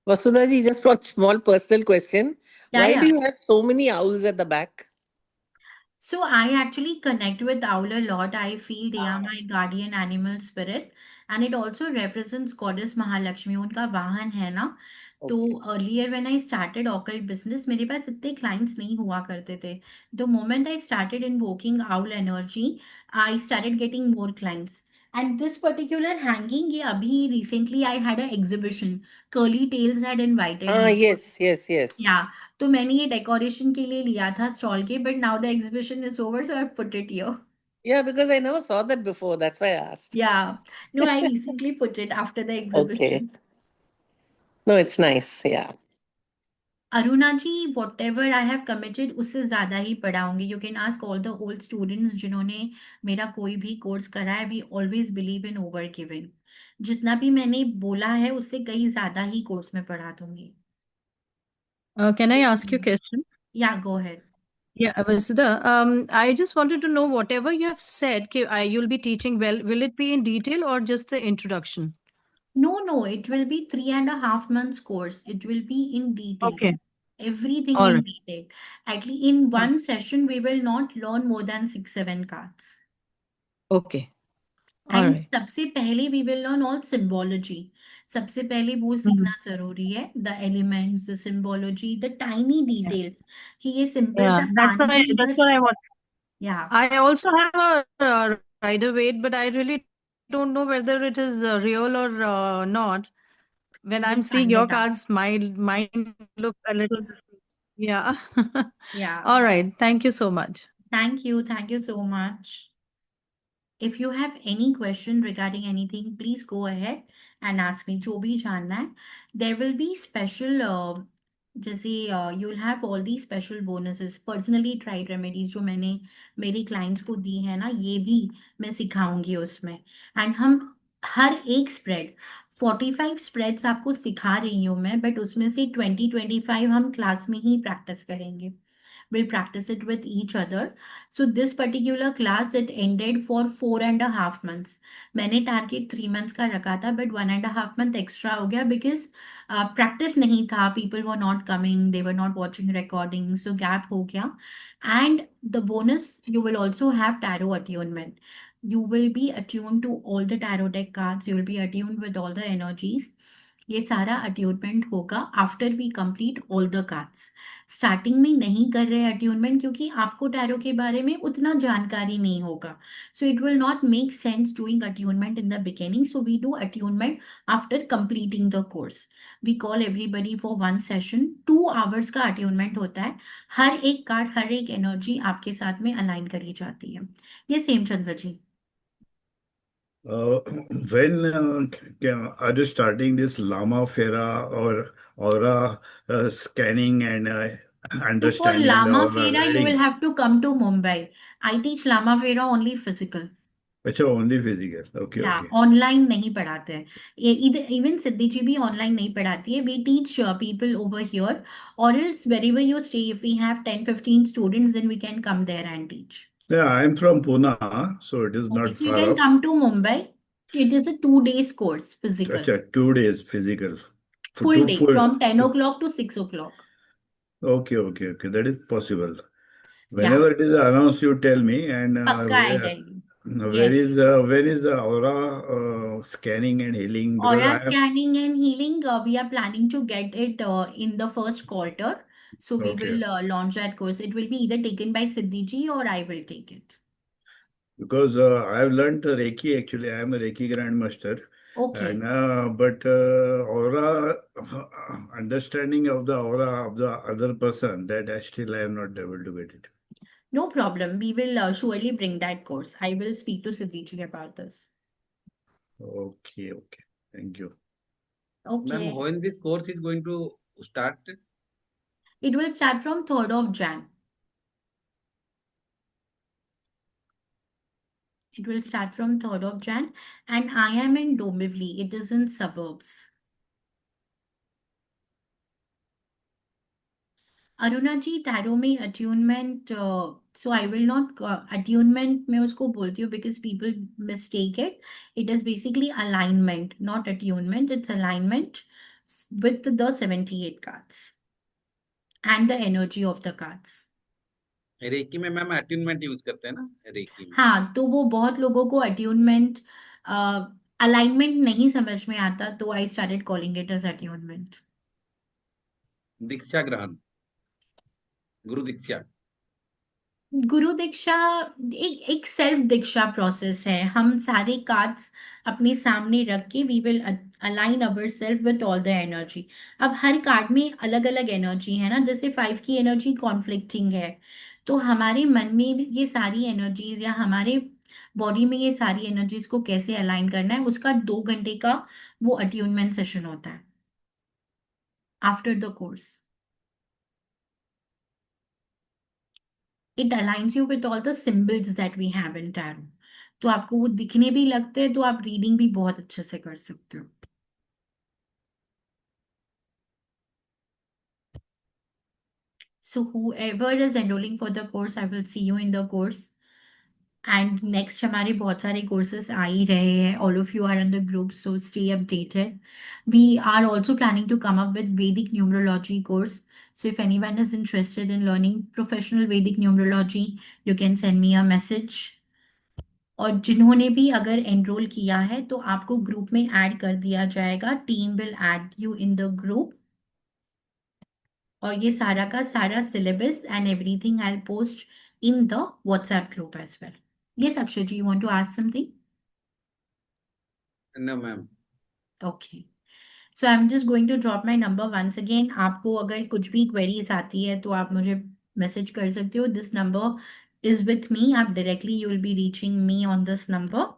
Vasudha ji, just one small personal question. या Why या do you have so many owls at the back? So I actually connect with owl a lot. I feel they are my guardian animal spirit, and it also represents goddess Mahalakshmi. उनका वाहन है ना। तो Okay. earlier when I started occult business, मेरे पास इतने clients नहीं हुआ करते थे। The moment I started invoking owl energy, I started getting more clients. And this particular hanging, ये अभी recently I had an exhibition. Curly Tails had invited Ah, me. yes, yes, yes. Yeah, तो मैंने ये decoration के लिए लिया था stall के, but now the exhibition is over so I put it here. Yeah, because I never saw that before. That's why I asked. Yeah. No, I recently put it after the Okay. exhibition. No, it's nice. Yeah. Aruna ji, whatever I have committed उससे ज़्यादा ही पढ़ाऊंगी. You can ask all the old students जिन्होंने मेरा कोई भी course करा है. We always believe in over giving. जितना भी मैंने बोला है उससे कहीं ज़्यादा ही कोर्स में पढ़ा दूंगी. Can I ask you a question? या गो head. Yeah, Vasudha, I just wanted to know whatever you have said, you'll be teaching, well, will it be in detail or just the introduction? No, it will be 3.5 months course. It will be in detail. Okay, Everything all in right. detail. Actually, in one session, we will not learn more than 6-7 cards. Okay, all and right. सबसे पहले we will learn all symbology. सबसे पहले वो सीखना जरूरी है. The elements, the symbology, the tiny Yeah, details कि ये सिंबल्स yeah, आप that's पानी why भी that's इधर. what I want. या I also have a rider weight, but I really don't know whether it is real or not. When I'm will seeing find your it out. cards, my mine look a little different. Yeah. या All right. Thank you so much. Thank you so much. If you have any question regarding anything, please go ahead and ask me. जो भी जानना है, there will be special जैसे you'll have all these special bonuses, personally tried remedies जो मैंने मेरे clients को दी है ना, ये भी मैं सिखाऊंगी उसमें. एंड हम हर एक स्प्रेड 45 स्प्रेड्स आपको सिखा रही हूँ मैं, बट उसमें से 20-25 हम क्लास में ही प्रैक्टिस करेंगे. We'll practice it with each other. So this particular class it ended for 4.5 months. मैंने टारगेट 3 months का रखा था, बट 1.5 month एक्स्ट्रा हो गया बिकॉज प्रैक्टिस नहीं था. People were not coming, they were not watching recording, so gap हो गया. And the bonus you will also have tarot attunement. You will be attuned to all the tarot deck cards. You will be attuned with all the energies. ये सारा attunement होगा after we complete all the cards. Starting में नहीं कर रहे attunement क्योंकि आपको tarot के बारे में उतना जानकारी नहीं होगा. So it will not make sense doing attunement in the beginning. So we do attunement after completing the course. We call everybody for 1 session. 2 hours का अट्यूनमेंट होता है. हर एक कार्ड, हर एक एनर्जी आपके साथ में अलाइन करी जाती है. ये same Chandra ji. When are you starting this Lama Fera or aura scanning and So for understanding the Lama aura Fera, you will reading? have to come to Mumbai. I teach Lama Fera only physical. अच्छा, only physical. Okay, या okay. Online नहीं पढ़ाते हैं. Even सिद्धि जी भी online नहीं पढ़ाती है. We teach people over here और else wherever you stay. If we have 10-15 students then we can come there and teach. Yeah, I'm from Pune, so it is okay, not so you far कैन off. Come to Mumbai. It is a 2 days course physical. अच्छा, 2 days physical. For full two day full. From 10 o'clock to 6 o'clock. Okay, okay, okay. That is possible. या Whenever it is announced, you tell me. And पक्का I tell you. where yes. is the aura scanning and healing? Because Aura I am scanning and healing, we are planning to get it in the first quarter. So we okay. will launch that course. It will be either taken by Siddhi ji or I will take it. Because I have learned Reiki actually. I am a Reiki Grandmaster. Okay. And but aura understanding of the aura of the other person, that I still I am not able to get it. No problem. We will surely bring that course. I will speak to Siddhi ji about this. Okay, okay. Thank you. Ma'am, Okay. when this course is going to start? It will start from 3rd of Jan. It will start from 3rd of Jan. And I am in Dombivli. It is in suburbs. Aruna ji, tarot में attunement, so I will not attunement मैं उसको बोलती हूँ because people mistake it. It is basically alignment, not attunement. It's alignment with the 78 cards and the energy of the cards. Reiki में ma'am attunement use करते हैं ना recce में? हाँ, तो वो बहुत लोगों को अट्यूनमेंट अलाइनमेंट नहीं समझ में आता, तो I started calling it as attunement. दीक्षा ग्रहण, गुरु दीक्षा. गुरु दीक्षा एक सेल्फ दीक्षा प्रोसेस है। हम सारे कार्ड्स अपने सामने रख के we will align our self with all the energy. अब हर कार्ड में अलग अलग एनर्जी है ना, जैसे 5 की एनर्जी कॉन्फ्लिक्टिंग है, तो हमारे मन में भी ये सारी एनर्जीज या हमारे बॉडी में ये सारी एनर्जीज को कैसे अलाइन करना है, उसका 2 घंटे का वो अट्यूनमेंट सेशन होता है after the course. It aligns you with all the symbols that we have in tarot, तो आपको वो दिखने भी लगते हैं, तो आप रीडिंग भी बहुत अच्छे से कर सकते हो। So whoever is enrolling for the course, I will see you in the course. And next हमारे बहुत सारे कोर्सेज आ ही रहे हैं। All of you are in the group, so stay updated. We are also planning to come up with Vedic numerology course, so if anyone is interested in learning professional Vedic numerology, you can send me a message. और जिन्होंने भी अगर enrol किया है तो आपको group में add कर दिया जाएगा, team will add you in the group. और ये सारा का सारा syllabus and everything I post in the WhatsApp group as well. Yes, Akshay, you want to ask something? No, ma'am. Okay. So I'm just going to drop my number once again. आपको अगर कुछ भी queries आती है तो आप मुझे message कर सकते हो। This number is with me. आप directly you will be reaching me on this number.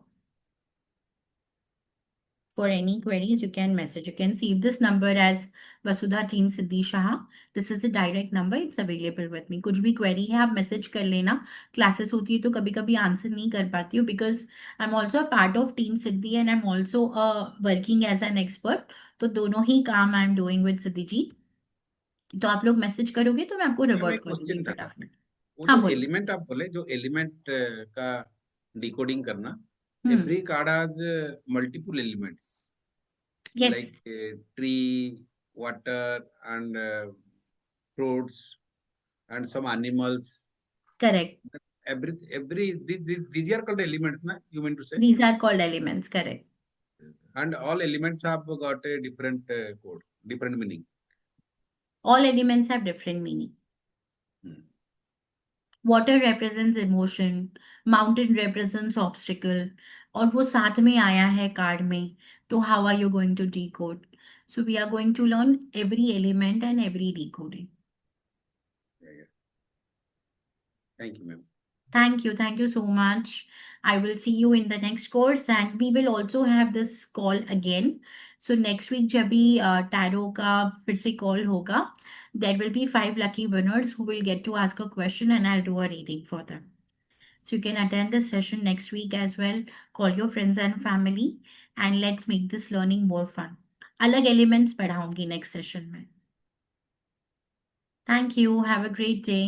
For any queries, you can message. You can save this number as Vasudha Team Siddhi Shah. This is the direct number. It's available with me. कुछ भी query है आप message कर लेना। Classes होती है तो कभी कभी आंसर नहीं कर पाती हूँ, because I am also a part of team Siddhi and I am also working as an expert. तो दोनों ही काम I am doing with Siddhi ji. तो आप लोग मैसेज करोगे तो मैं आपको मैम रिवर्ट एक कर दूंगी क्वेश्चन था, फटाफट। वो हाँ जो बोलो। एलिमेंट आप बोले, जो एलिमेंट का डिकोडिंग करना, hmm. every card has multiple elements yes like tree, water, and fruits, and some animals. Correct. These are called elements, na? You mean to say? These are called elements, correct. And all elements have got a different code, different meaning. All elements have different meaning. Hmm. Water represents emotion, mountain represents obstacle, और वो साथ में आया है card में, तो how are you going to decode? So we are going to learn every element and every decoding. Yeah. Thank you, ma'am. Thank you so much. I will see you in the next course and we will also have this call again. So next week जब भी tarot का फिर से call होगा, there will be 5 lucky winners who will get to ask a question and I'll do a reading for them. So you can attend this session next week as well. Call your friends and family and let's make this learning more fun. अलग elements पढ़ाऊंगी next session में. Thank you. Have a great day.